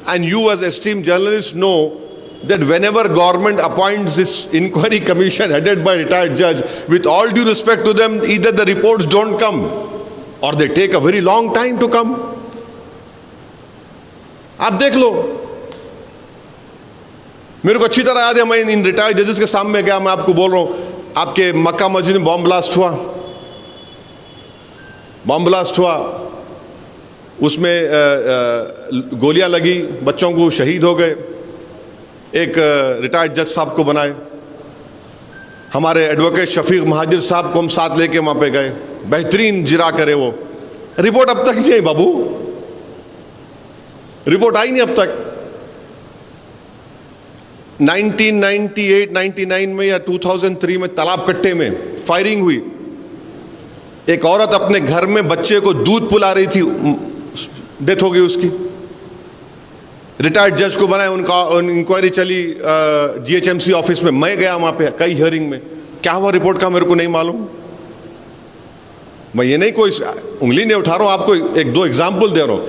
and you as esteemed journalists know that whenever government appoints this inquiry commission headed by retired judge, with all due respect to them, either the reports don't come or they take a very long time to come. आप देख लो, मेरे को अच्छी तरह याद है, मैं इन retired जजेस के सामने गया। मैं आपको बोल रहा हूं, आपके मक्का मस्जिद में बॉम्ब ब्लास्ट हुआ, उसमें गोलियां लगी, बच्चों को शहीद हो गए। एक रिटायर्ड जज साहब को बनाए, हमारे एडवोकेट शफीक महाजिर साहब को हम साथ लेके वहां पे गए, बेहतरीन जिरा करे वो। रिपोर्ट अब तक नहीं आई बाबू, रिपोर्ट आई नहीं अब तक। 1998-99 में या 2003 में तालाब कट्टे में फायरिंग हुई। एक औरत अपने घर में बच्चे को दूध पिला रही थी, डेथ हो गई उसकी। रिटायर्ड जज को बनाया, उनका इंक्वायरी चली GHMC ऑफिस में। मैं गया वहां पे कई हियरिंग में, क्या हुआ रिपोर्ट का मेरे को नहीं मालूम। मैं ये नहीं कोई उंगली नहीं उठा रहा हूं, आपको एक दो एग्जाम्पल दे रहा हूं।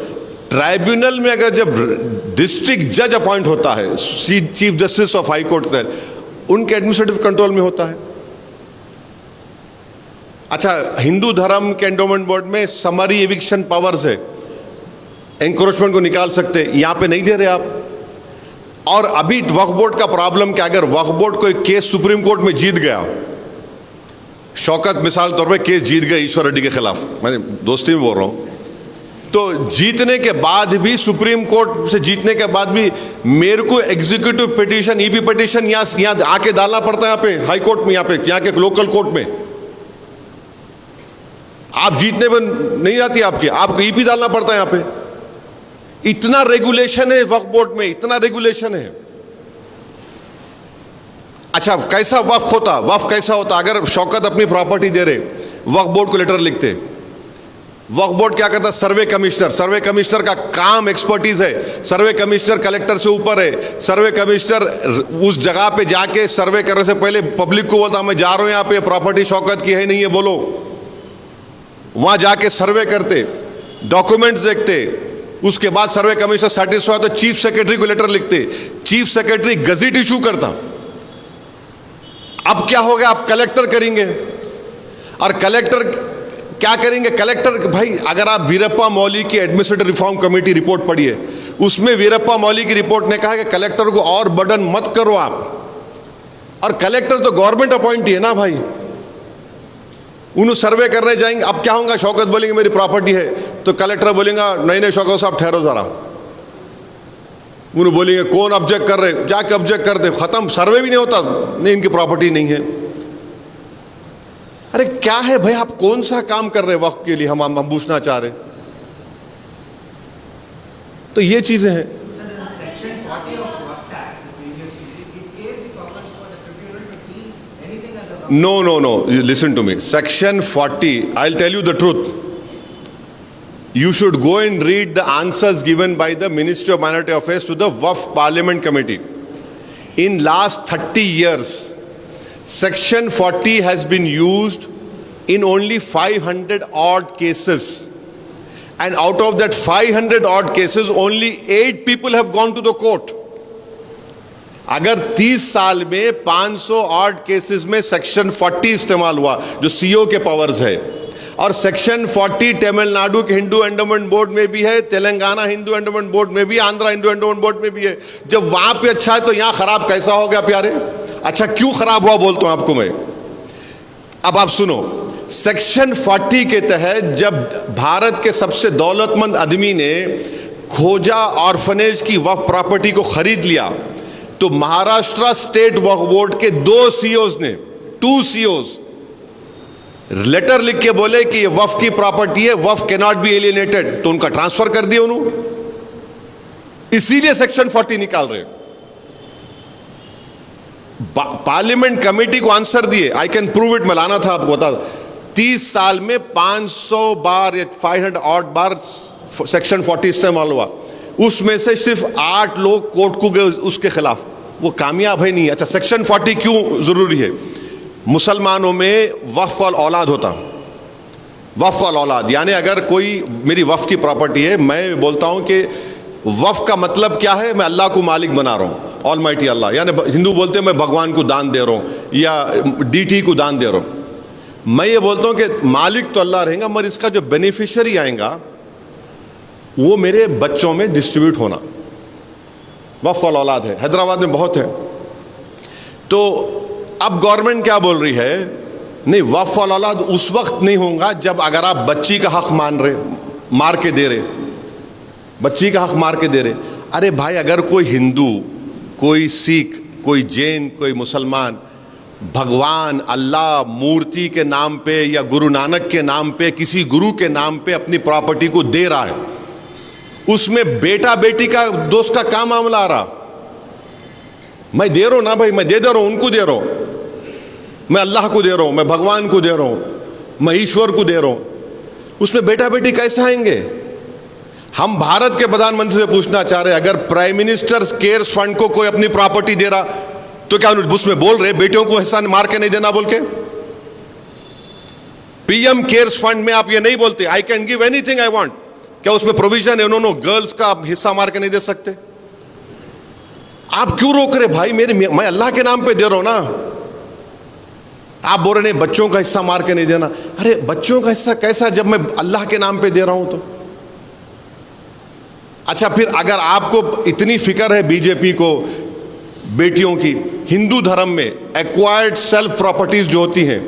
ट्राइब्यूनल में अगर जब डिस्ट्रिक्ट जज अपॉइंट होता है, chief justice of high court का, उनके एडमिनिस्ट्रेटिव कंट्रोल में होता है। अच्छा, हिंदू धर्म के एंडोमेंट बोर्ड में समरी एविक्शन पावर्स है, एंक्रोचमेंट को निकाल सकते, यहां पे नहीं दे रहे आप। और अभी वक्फ बोर्ड का प्रॉब्लम क्या, अगर वक्फ बोर्ड कोई केस सुप्रीम कोर्ट में जीत गया, शौकत मिसाल तौर पे केस जीत गए ईश्वर रेड्डी के खिलाफ, मैं दोस्ती में बोल रहा हूं, तो जीतने के बाद भी, सुप्रीम कोर्ट से जीतने के बाद भी मेरे को एग्जीक्यूटिव पिटीशन, ईपी पिटीशन यहां आके डालना पड़ता है, यहाँ पे हाई कोर्ट में, यहाँ के लोकल कोर्ट में। आप जीतने में नहीं आती आपको ईपी डालना पड़ता है यहाँ पे। इतना रेगुलेशन है वक्फ बोर्ड में, इतना रेगुलेशन है। अच्छा, कैसा वक्फ कैसा होता? अगर शौकत अपनी प्रॉपर्टी दे रहे, वक्फ बोर्ड को लेटर लिखते, वक्फ बोर्ड क्या करता? सर्वे कमिश्नर का काम एक्सपर्टीज है। सर्वे कमिश्नर कलेक्टर से ऊपर है। सर्वे कमिश्नर उस जगह पे जाके सर्वे करने से पहले पब्लिक को बोलता, मैं जा रहा हूं यहाँ पे, प्रॉपर्टी शौकत की है नहीं है बोलो। वहां जाके सर्वे करते, डॉक्यूमेंट्स देखते, उसके बाद सर्वे कमिश्नर सेटिस्फाई तो चीफ सेक्रेटरी को लेटर लिखते, चीफ सेक्रेटरी गजट इशू करता। अब क्या हो गया, आप कलेक्टर करेंगे, और कलेक्टर क्या करेंगे? कलेक्टर भाई, अगर आप वीरप्पा मौली की एडमिनिस्ट्रेटिव रिफॉर्म कमेटी रिपोर्ट पढ़िए, उसमें वीरप्पा मौली की रिपोर्ट ने कहा कि कलेक्टर को और बर्डन मत करो आप। और कलेक्टर तो गवर्नमेंट अपॉइंटी है ना भाई, उन्हें सर्वे करने जाएंगे। अब क्या होगा, शौकत बोलेंगे मेरी प्रॉपर्टी है, तो कलेक्टर बोलेगा नहीं शौकत साहब ठहरो जरा। उन्हें बोलेंगे कौन ऑब्जेक्ट कर रहे, जाके ऑब्जेक्ट कर दे, खत्म, सर्वे भी नहीं होता, नहीं इनकी प्रॉपर्टी नहीं है। अरे क्या है भाई, आप कौन सा काम कर रहे हैं वक्त के लिए, हम पूछना चाह रहे। तो ये चीजें हैं। No. You listen to me. Section 40, I'll tell you the truth. You should go and read the answers given by the Ministry of Minority Affairs to the Waqf Parliament Committee. In last 30 years, Section 40 has been used in only 500 odd cases. And out of that 500 odd cases, only 8 people have gone to the court. अगर 30 साल में 500 odd cases में section 40 इस्तेमाल हुआ, जो CO के powers है, और सेक्शन 40 तमिलनाडु के हिंदू एंडोमेंट बोर्ड में भी है, तेलंगाना हिंदू एंडोमेंट बोर्ड में भी, आंध्रा हिंदू एंडोमेंट बोर्ड में भी है। जब वहां पे अच्छा है तो यहां खराब कैसा हो गया प्यारे? अच्छा क्यों खराब हुआ बोलता हूं आपको मैं। अब आप सुनो, सेक्शन 40 के तहत जब भारत के सबसे दौलतमंद आदमी ने खोजा ऑर्फनेज की वक्फ प्रॉपर्टी को खरीद लिया, तो महाराष्ट्र स्टेट वक्फ बोर्ड के 2 सीओज ने 2 सीओज लेटर लिख के बोले कि ये वक्फ की प्रॉपर्टी है, वक्फ कैन नॉट बी एलियनेटेड, तो उनका ट्रांसफर कर दिया उन्होंने। इसीलिए सेक्शन 40 निकाल रहे। पार्लियामेंट कमेटी को आंसर दिए, आई कैन प्रूव इट, मैं लाना था आपको बता। 30 साल में 500 बार या 500 ऑड बार सेक्शन 40 इस्तेमाल हुआ, उसमें से सिर्फ 8 लोग कोर्ट को गए उसके खिलाफ, वो कामयाब है नहीं। अच्छा सेक्शन 40 क्यों जरूरी है? मुसलमानों में वक्फ वाल औलाद होता, वक्फ वाल औलाद यानी अगर कोई मेरी वक्फ की प्रॉपर्टी है, मैं बोलता हूं कि वक्फ का मतलब क्या है? मैं अल्लाह को मालिक बना रहा हूं, ऑलमाइटी अल्लाह, यानी हिंदू बोलते हैं मैं भगवान को दान दे रहा हूं या डीटी को दान दे रहा हूं। मैं ये बोलता हूं कि मालिक तो अल्लाह रहेगा, मगर इसका जो बेनिफिशियरी आएगा वो मेरे बच्चों में डिस्ट्रीब्यूट होना। वक्फ वाल औलाद है, हैदराबाद में बहुत है। तो अब गवर्नमेंट क्या बोल रही है? नहीं, वक्फ वाल औलाद उस वक्त नहीं होगा जब अगर आप बच्ची का हक मान रहे, मार के दे रहे, बच्ची का हक मार के दे रहे। अरे भाई, अगर कोई हिंदू, कोई सिख, कोई जैन, कोई मुसलमान भगवान अल्लाह मूर्ति के नाम पे या गुरु नानक के नाम पे, किसी गुरु के नाम पे अपनी प्रॉपर्टी को दे रहा है, उसमें बेटा बेटी का दोस्त का क्या मामला आ रहा? मैं दे रहा हूं ना भाई, मैं दे रहा हूं, उनको दे रहा हूं, मैं अल्लाह को दे रहा हूं, मैं भगवान को दे रहा हूं, मैं ईश्वर को दे रहा हूं, उसमें बेटा बेटी कैसे आएंगे? हम भारत के प्रधानमंत्री से पूछना चाह रहे हैं, अगर प्राइम मिनिस्टर केयर्स फंड को कोई अपनी प्रॉपर्टी दे रहा, तो क्या उसमें बोल रहे बेटियों को हिस्सा मार के नहीं देना बोल के? पीएम केयर्स फंड में आप ये नहीं बोलते I can give anything I want, क्या उसमें प्रोविजन है उन्होंने गर्ल्स का हिस्सा मार के नहीं दे सकते? आप क्यों रोक रहे भाई? मैं अल्लाह के नाम पे दे रहा हूं ना। आप बोल रहे नहीं बच्चों का हिस्सा मार के नहीं देना। अरे बच्चों का हिस्सा कैसा जब मैं अल्लाह के नाम पे दे रहा हूं तो? अच्छा फिर अगर आपको इतनी फिक्र है बीजेपी को बेटियों की, हिंदू धर्म में एक्वायर्ड सेल्फ प्रॉपर्टीज जो होती हैं,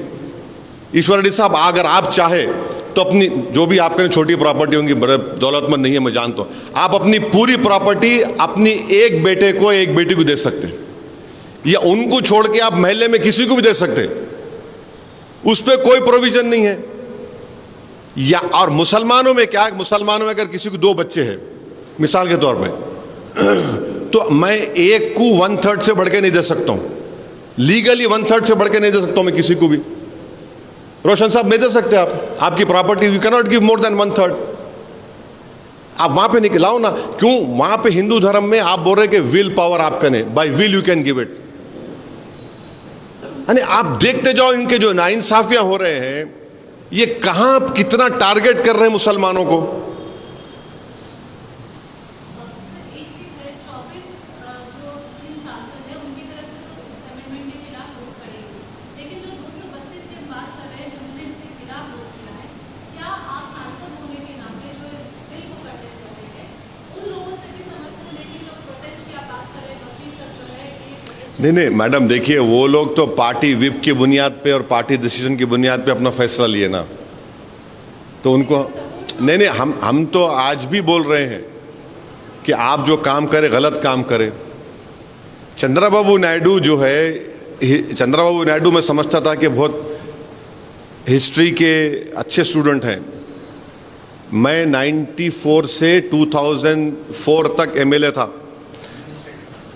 ईश्वर रेड्डी साहब अगर आप चाहे तो अपनी जो भी आपके छोटी प्रॉपर्टी होंगी, बड़े दौलतमंद नहीं है मैं जानता हूं, आप अपनी पूरी प्रॉपर्टी अपनी एक बेटे को एक बेटी को दे सकते हैं, या उनको छोड़ के आप महल्ले में किसी को भी दे सकते हैं, उस पर कोई प्रोविजन नहीं है। या और मुसलमानों में क्या है? मुसलमानों में अगर किसी को 2 बच्चे हैं मिसाल के तौर पे, तो मैं एक को 1/3 से बढ़ के नहीं दे सकता हूं, लीगली 1/3 से बढ़ के नहीं दे सकता हूं मैं किसी को भी। रोशन साहब नहीं दे सकते आप, आपकी property you can not give more than 1/3। आप वहां पे निकलाओ ना, क्यों? वहां पे हिंदू धर्म में आप बोल रहे कि विल पावर आपका नहीं, by will you can give it. यानी आप देखते जाओ इनके जो नाइंसाफियां हो रहे हैं, ये कहां कितना टारगेट कर रहे हैं मुसलमानों को। नहीं मैडम, देखिए वो लोग तो पार्टी विप की बुनियाद पे और पार्टी डिसीजन की बुनियाद पे अपना फैसला लिए ना, तो उनको नहीं हम तो आज भी बोल रहे हैं कि आप जो काम करें गलत काम करें। चंद्रबाबू नायडू जो है, चंद्रबाबू नायडू मैं समझता था कि बहुत हिस्ट्री के अच्छे स्टूडेंट हैं। मैं 94 से 2004 तक एमएलए था,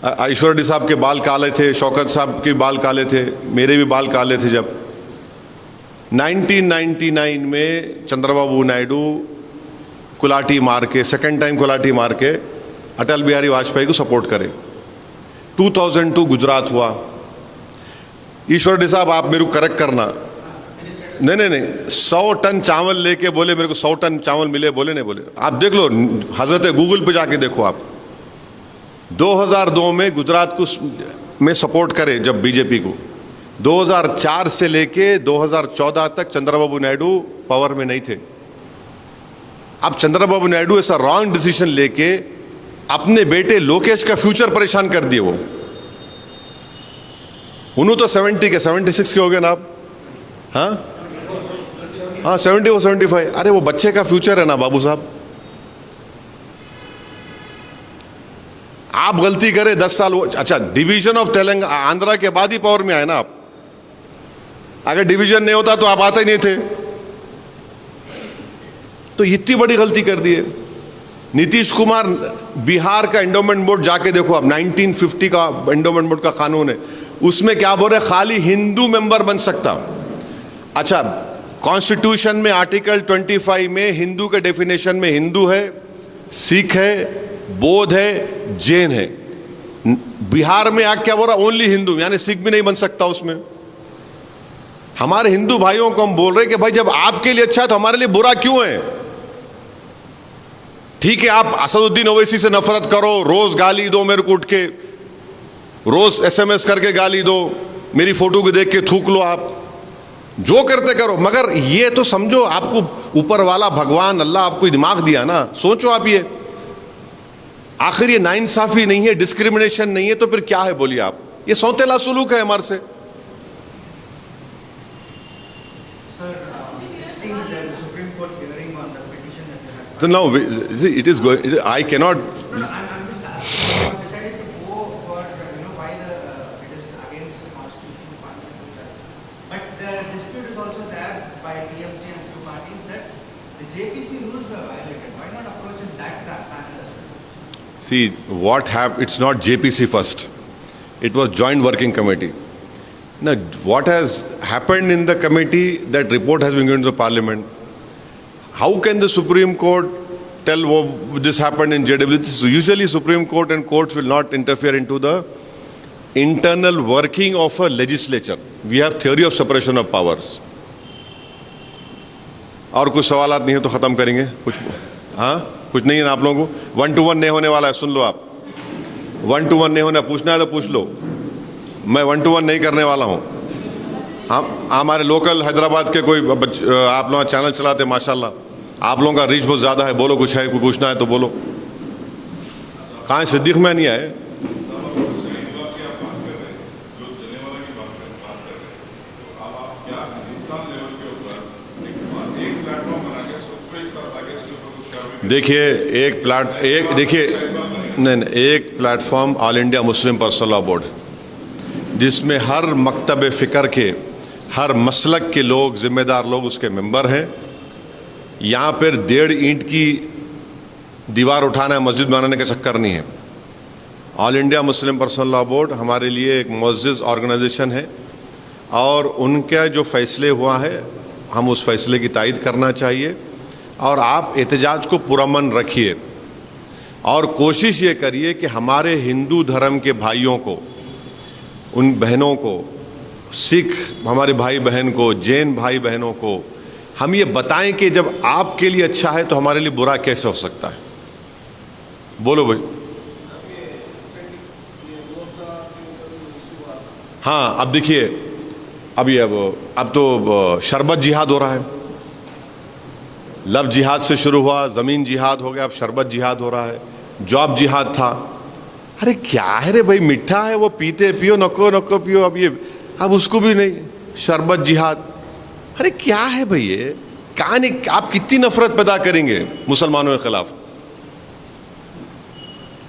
ईश्वर रेड्डी साहब के बाल काले थे, शौकत साहब के बाल काले थे, मेरे भी बाल काले थे। जब 1999 में चंद्रबाबू नायडू कुलाटी मार के, सेकेंड टाइम कुलाटी मार के अटल बिहारी वाजपेयी को सपोर्ट करे। 2002 गुजरात हुआ। ईश्वर रेड्डी साहब आप मेरे को करेक्ट करना, नहीं 100 टन चावल लेके बोले मेरे को 100 टन चावल मिले, बोले नहीं बोले? आप देख लो, हजरत गूगल पे जाके देखो आप। 2002 में गुजरात को में सपोर्ट करे जब बीजेपी को। 2004 से लेके 2014 तक चंद्रबाबू नायडू पावर में नहीं थे। अब चंद्रबाबू नायडू ऐसा रॉन्ग डिसीजन लेके अपने बेटे लोकेश का फ्यूचर परेशान कर दिए। वो उन्होंने तो 70 के 76 के हो गए ना आप। हाँ 70 और 75। अरे वो बच्चे का फ्यूचर है ना बाबू साहब। आप गलती करें 10 साल, अच्छा डिवीजन ऑफ तेलंगाना आंध्रा के बाद ही पावर में आए ना आप। अगर डिवीजन नहीं होता तो आप आते ही नहीं थे। तो इतनी बड़ी गलती कर दी है। नीतीश कुमार, बिहार का एंडोमेंट बोर्ड जाके देखो आप, 1950 का एंडोमेंट बोर्ड का कानून है, उसमें क्या बोल रहे, खाली हिंदू मेंबर बन सकता। अच्छा, कॉन्स्टिट्यूशन में आर्टिकल 25 में हिंदू के डेफिनेशन में हिंदू है, सिख है, बौद्ध है, जैन है। बिहार में आग क्या बोल रहा, ओनली हिंदू, यानी सिख भी नहीं बन सकता उसमें। हमारे हिंदू भाइयों को हम बोल रहे कि भाई जब आपके लिए अच्छा है तो हमारे लिए बुरा क्यों है? ठीक है, आप असदुद्दीन ओवैसी से नफरत करो, रोज गाली दो मेरे को उठ के, रोज SMS करके गाली दो, मेरी फोटो को देख के थूक लो, आप जो करते करो, मगर ये तो समझो आपको ऊपर वाला भगवान अल्लाह आपको दिमाग दिया ना, सोचो आप ये। आखिर ये नाइंसाफी नहीं है, डिस्क्रिमिनेशन नहीं है, तो फिर क्या है बोलिए आप? ये सौतेला सुलूक है हमारे से। So now, see, it is going. I cannot. I'm just asking. Decided to go for why it is against the constitution of parliament. But the dispute is also there by TMC and few parties that the JPC rules were violated. Why not approach in that panel as well? See what happened. It's not JPC first. It was Joint Working Committee. Now, what has happened in the committee? That report has been given to the parliament. How can the Supreme Court tell this happened in JWC? So usually Supreme Court and courts will not interfere into the internal working of a legislature. We have theory of separation of powers. और कुछ सवालात नहीं है तो ख़त्म करेंगे। कुछ हाँ, कुछ नहीं है ना आप लोगों को? 1 to 1 नहीं होने वाला है, सुन लो आप। 1 to 1 नहीं होना, पूछना है तो पूछ लो। मैं 1 to 1 नहीं करने वाला हूँ। हम हमारे लोकल हैदराबाद के कोई आप लोग चैनल चलाते माशाल्लाह, आप लोगों का रीच बहुत ज़्यादा है, बोलो कुछ है, कुछ पूछना है तो बोलो। कहाँ है सिद्दीक? मैं नहीं आए। देखिए एक platform all India Muslim personal law board, जिसमें हर मकतब फ़िक्र के, हर मसलक के लोग, ज़िम्मेदार लोग उसके मेंबर हैं। यहाँ पर 1.5 ईंट की दीवार उठाना है, मस्जिद बनाने का चक्कर नहीं है। All India Muslim personal law board हमारे लिए एक मुअज़्ज़ज़ ऑर्गेनाइजेशन है और उनका जो फ़ैसले हुआ है हम उस फैसले की तायद करना चाहिए। और आप एहतजाज को पुरअमन रखिए और कोशिश ये करिए कि हमारे हिंदू धर्म के भाइयों को, उन बहनों को, सिख हमारे भाई बहन को, जैन भाई बहनों को हम ये बताएं कि जब आपके लिए अच्छा है तो हमारे लिए बुरा कैसे हो सकता है। बोलो भाई। हाँ, अब देखिए, अब तो शरबत जिहाद हो रहा है। लव जिहाद से शुरू हुआ, ज़मीन जिहाद हो गया, अब शरबत जिहाद हो रहा है। जॉब जिहाद था। अरे क्या है रे भाई, मीठा है वो, पीते पियो, नको नको पियो। अब उसको भी नहीं, शरबत जिहाद। अरे क्या है भाई ये, कहाँ नहीं, आप कितनी नफरत पैदा करेंगे मुसलमानों के खिलाफ।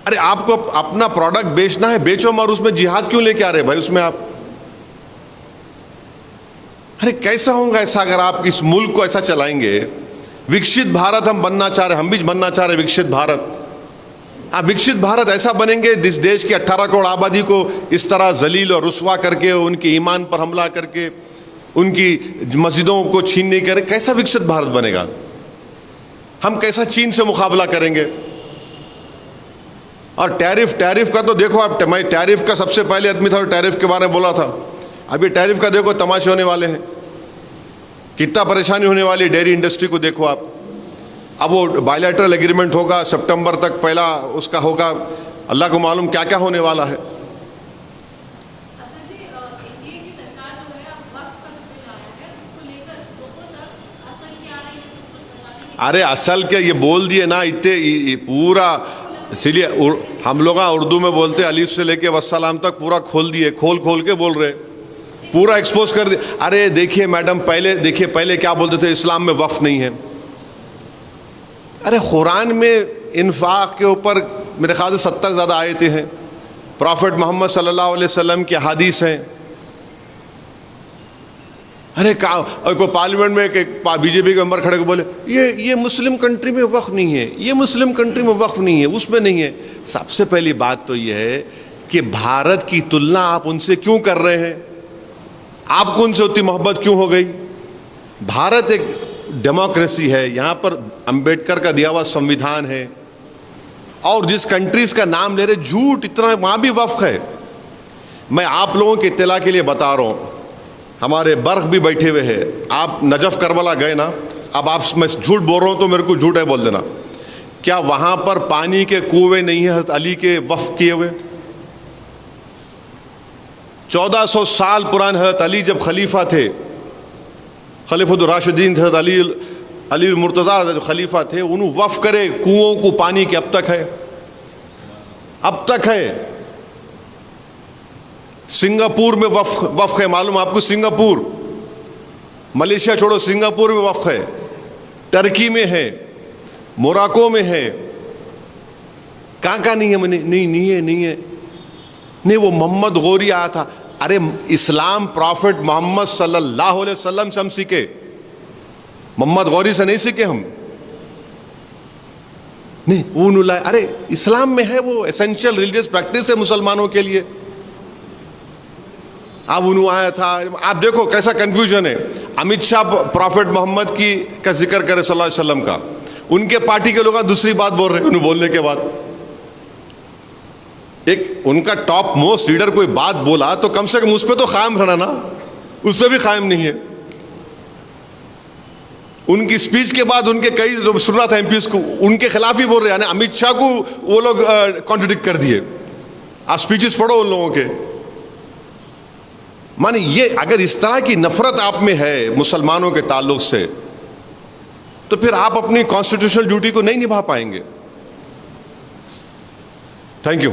अरे आपको अपना प्रोडक्ट बेचना है, बेचो, मगर उसमें जिहाद क्यों लेके आ रहे भाई उसमें आप? अरे कैसा होगा ऐसा अगर आप इस मुल्क को ऐसा चलाएंगे? विकसित भारत हम बनना चाह रहे, हम भी बनना चाह रहे विकसित भारत। विकसित भारत ऐसा बनेंगे जिस देश की 18 करोड़ आबादी को इस तरह जलील और रुस्वा करके, उनके ईमान पर हमला करके, उनकी मस्जिदों को छीनने कर, कैसा विकसित भारत बनेगा? हम कैसा चीन से मुकाबला करेंगे? और टैरिफ का तो देखो आप, मैं टैरिफ का सबसे पहले आदमी था, टैरिफ के बारे में बोला था। अभी टैरिफ का देखो तमाशे होने वाले हैं, कितना परेशानी होने वाली डेयरी इंडस्ट्री को देखो आप। अब वो बायलैटरल एग्रीमेंट होगा, सितंबर तक पहला उसका होगा, अल्लाह को मालूम क्या क्या होने वाला है। अरे असल के ये बोल दिए ना इतने पूरा, इसीलिए हम लोग उर्दू में बोलते अलीफ से लेके वस्सलाम तक पूरा खोल दिए, खोल खोल के बोल रहे, पूरा एक्सपोज कर दिए। अरे देखिए मैडम, पहले क्या बोलते थे, इस्लाम में वक्फ नहीं है। अरे कुरान में इन्फाक के ऊपर मेरे ख्याल से 70 ज़्यादा आयतें हैं, प्रॉफेट मोहम्मद सल्लल्लाहु अलैहि वसल्लम की हदीस हैं। अरे कोई पार्लियामेंट में एक बीजेपी के मेंबर खड़े को बोले ये मुस्लिम कंट्री में वक्फ नहीं है, ये मुस्लिम कंट्री में वक्फ नहीं है, उसमें नहीं है। सबसे पहली बात तो यह है कि भारत की तुलना आप उनसे क्यों कर रहे हैं? आपको उनसे उतनी मोहब्बत क्यों हो गई? भारत एक डेमोक्रेसी है, यहाँ पर अंबेडकर का दिया हुआ संविधान है, और जिस कंट्रीज का नाम ले रहे झूठ इतना, वहाँ भी वक्फ है। मैं आप लोगों की इत्तला के लिए बता रहा हूँ, हमारे बर्ख भी बैठे हुए हैं, आप नजफ करबला गए ना, अब आप, मैं झूठ बोल रहा हूँ तो मेरे को झूठ है बोल देना, क्या वहाँ पर पानी के कुएं नहीं है हज़रत अली के वक्फ किए हुए? 1400 साल पुराने हज़रत अली जब खलीफा थे, खलीफतुर राशिदीन थे, हज़रत अली मुर्तज़ा जो खलीफा थे, उन्होंने वक्फ करे कुओं को पानी के, अब तक है, अब तक है। सिंगापुर में वक्फ है, मालूम आपको? सिंगापुर, मलेशिया छोड़ो, सिंगापुर में वक्फ है, टर्की में है, मोराको में है, कहाँ नहीं है? नहीं, वो मोहम्मद गौरी आया था। अरे इस्लाम प्रॉफिट मोहम्मद सल्लल्लाहु अलैहि वसल्लम से हम सीखे, मोहम्मद गौरी से नहीं सीखे हम। नहीं वो नुला, अरे इस्लाम में है, वो एसेंशियल रिलीजियस प्रैक्टिस है मुसलमानों के लिए। अब उन्होंने आया था, आप देखो कैसा कंफ्यूजन है। अमित शाह प्रॉफिट मोहम्मद की का जिक्र करे सल्लल्लाहु अलैहि वसल्लम का, उनके पार्टी के लोग दूसरी बात बोल रहे हैं। उन्हें बोलने के बाद एक उनका टॉप मोस्ट लीडर कोई बात बोला तो कम से कम उस पर तो कायम रहना ना, उस पर भी कायम नहीं है। उनकी स्पीच के बाद उनके कई लोग सुन रहा था एमपीज को, उनके खिलाफ ही बोल रहे हैं, अमित शाह को वो लोग कॉन्ट्रडिक्ट कर दिए। आप स्पीचेस पढ़ो उन लोगों के। माने ये अगर इस तरह की नफरत आप में है मुसलमानों के ताल्लुक से, तो फिर आप अपनी कॉन्स्टिट्यूशनल ड्यूटी को नहीं निभा पाएंगे। Thank you.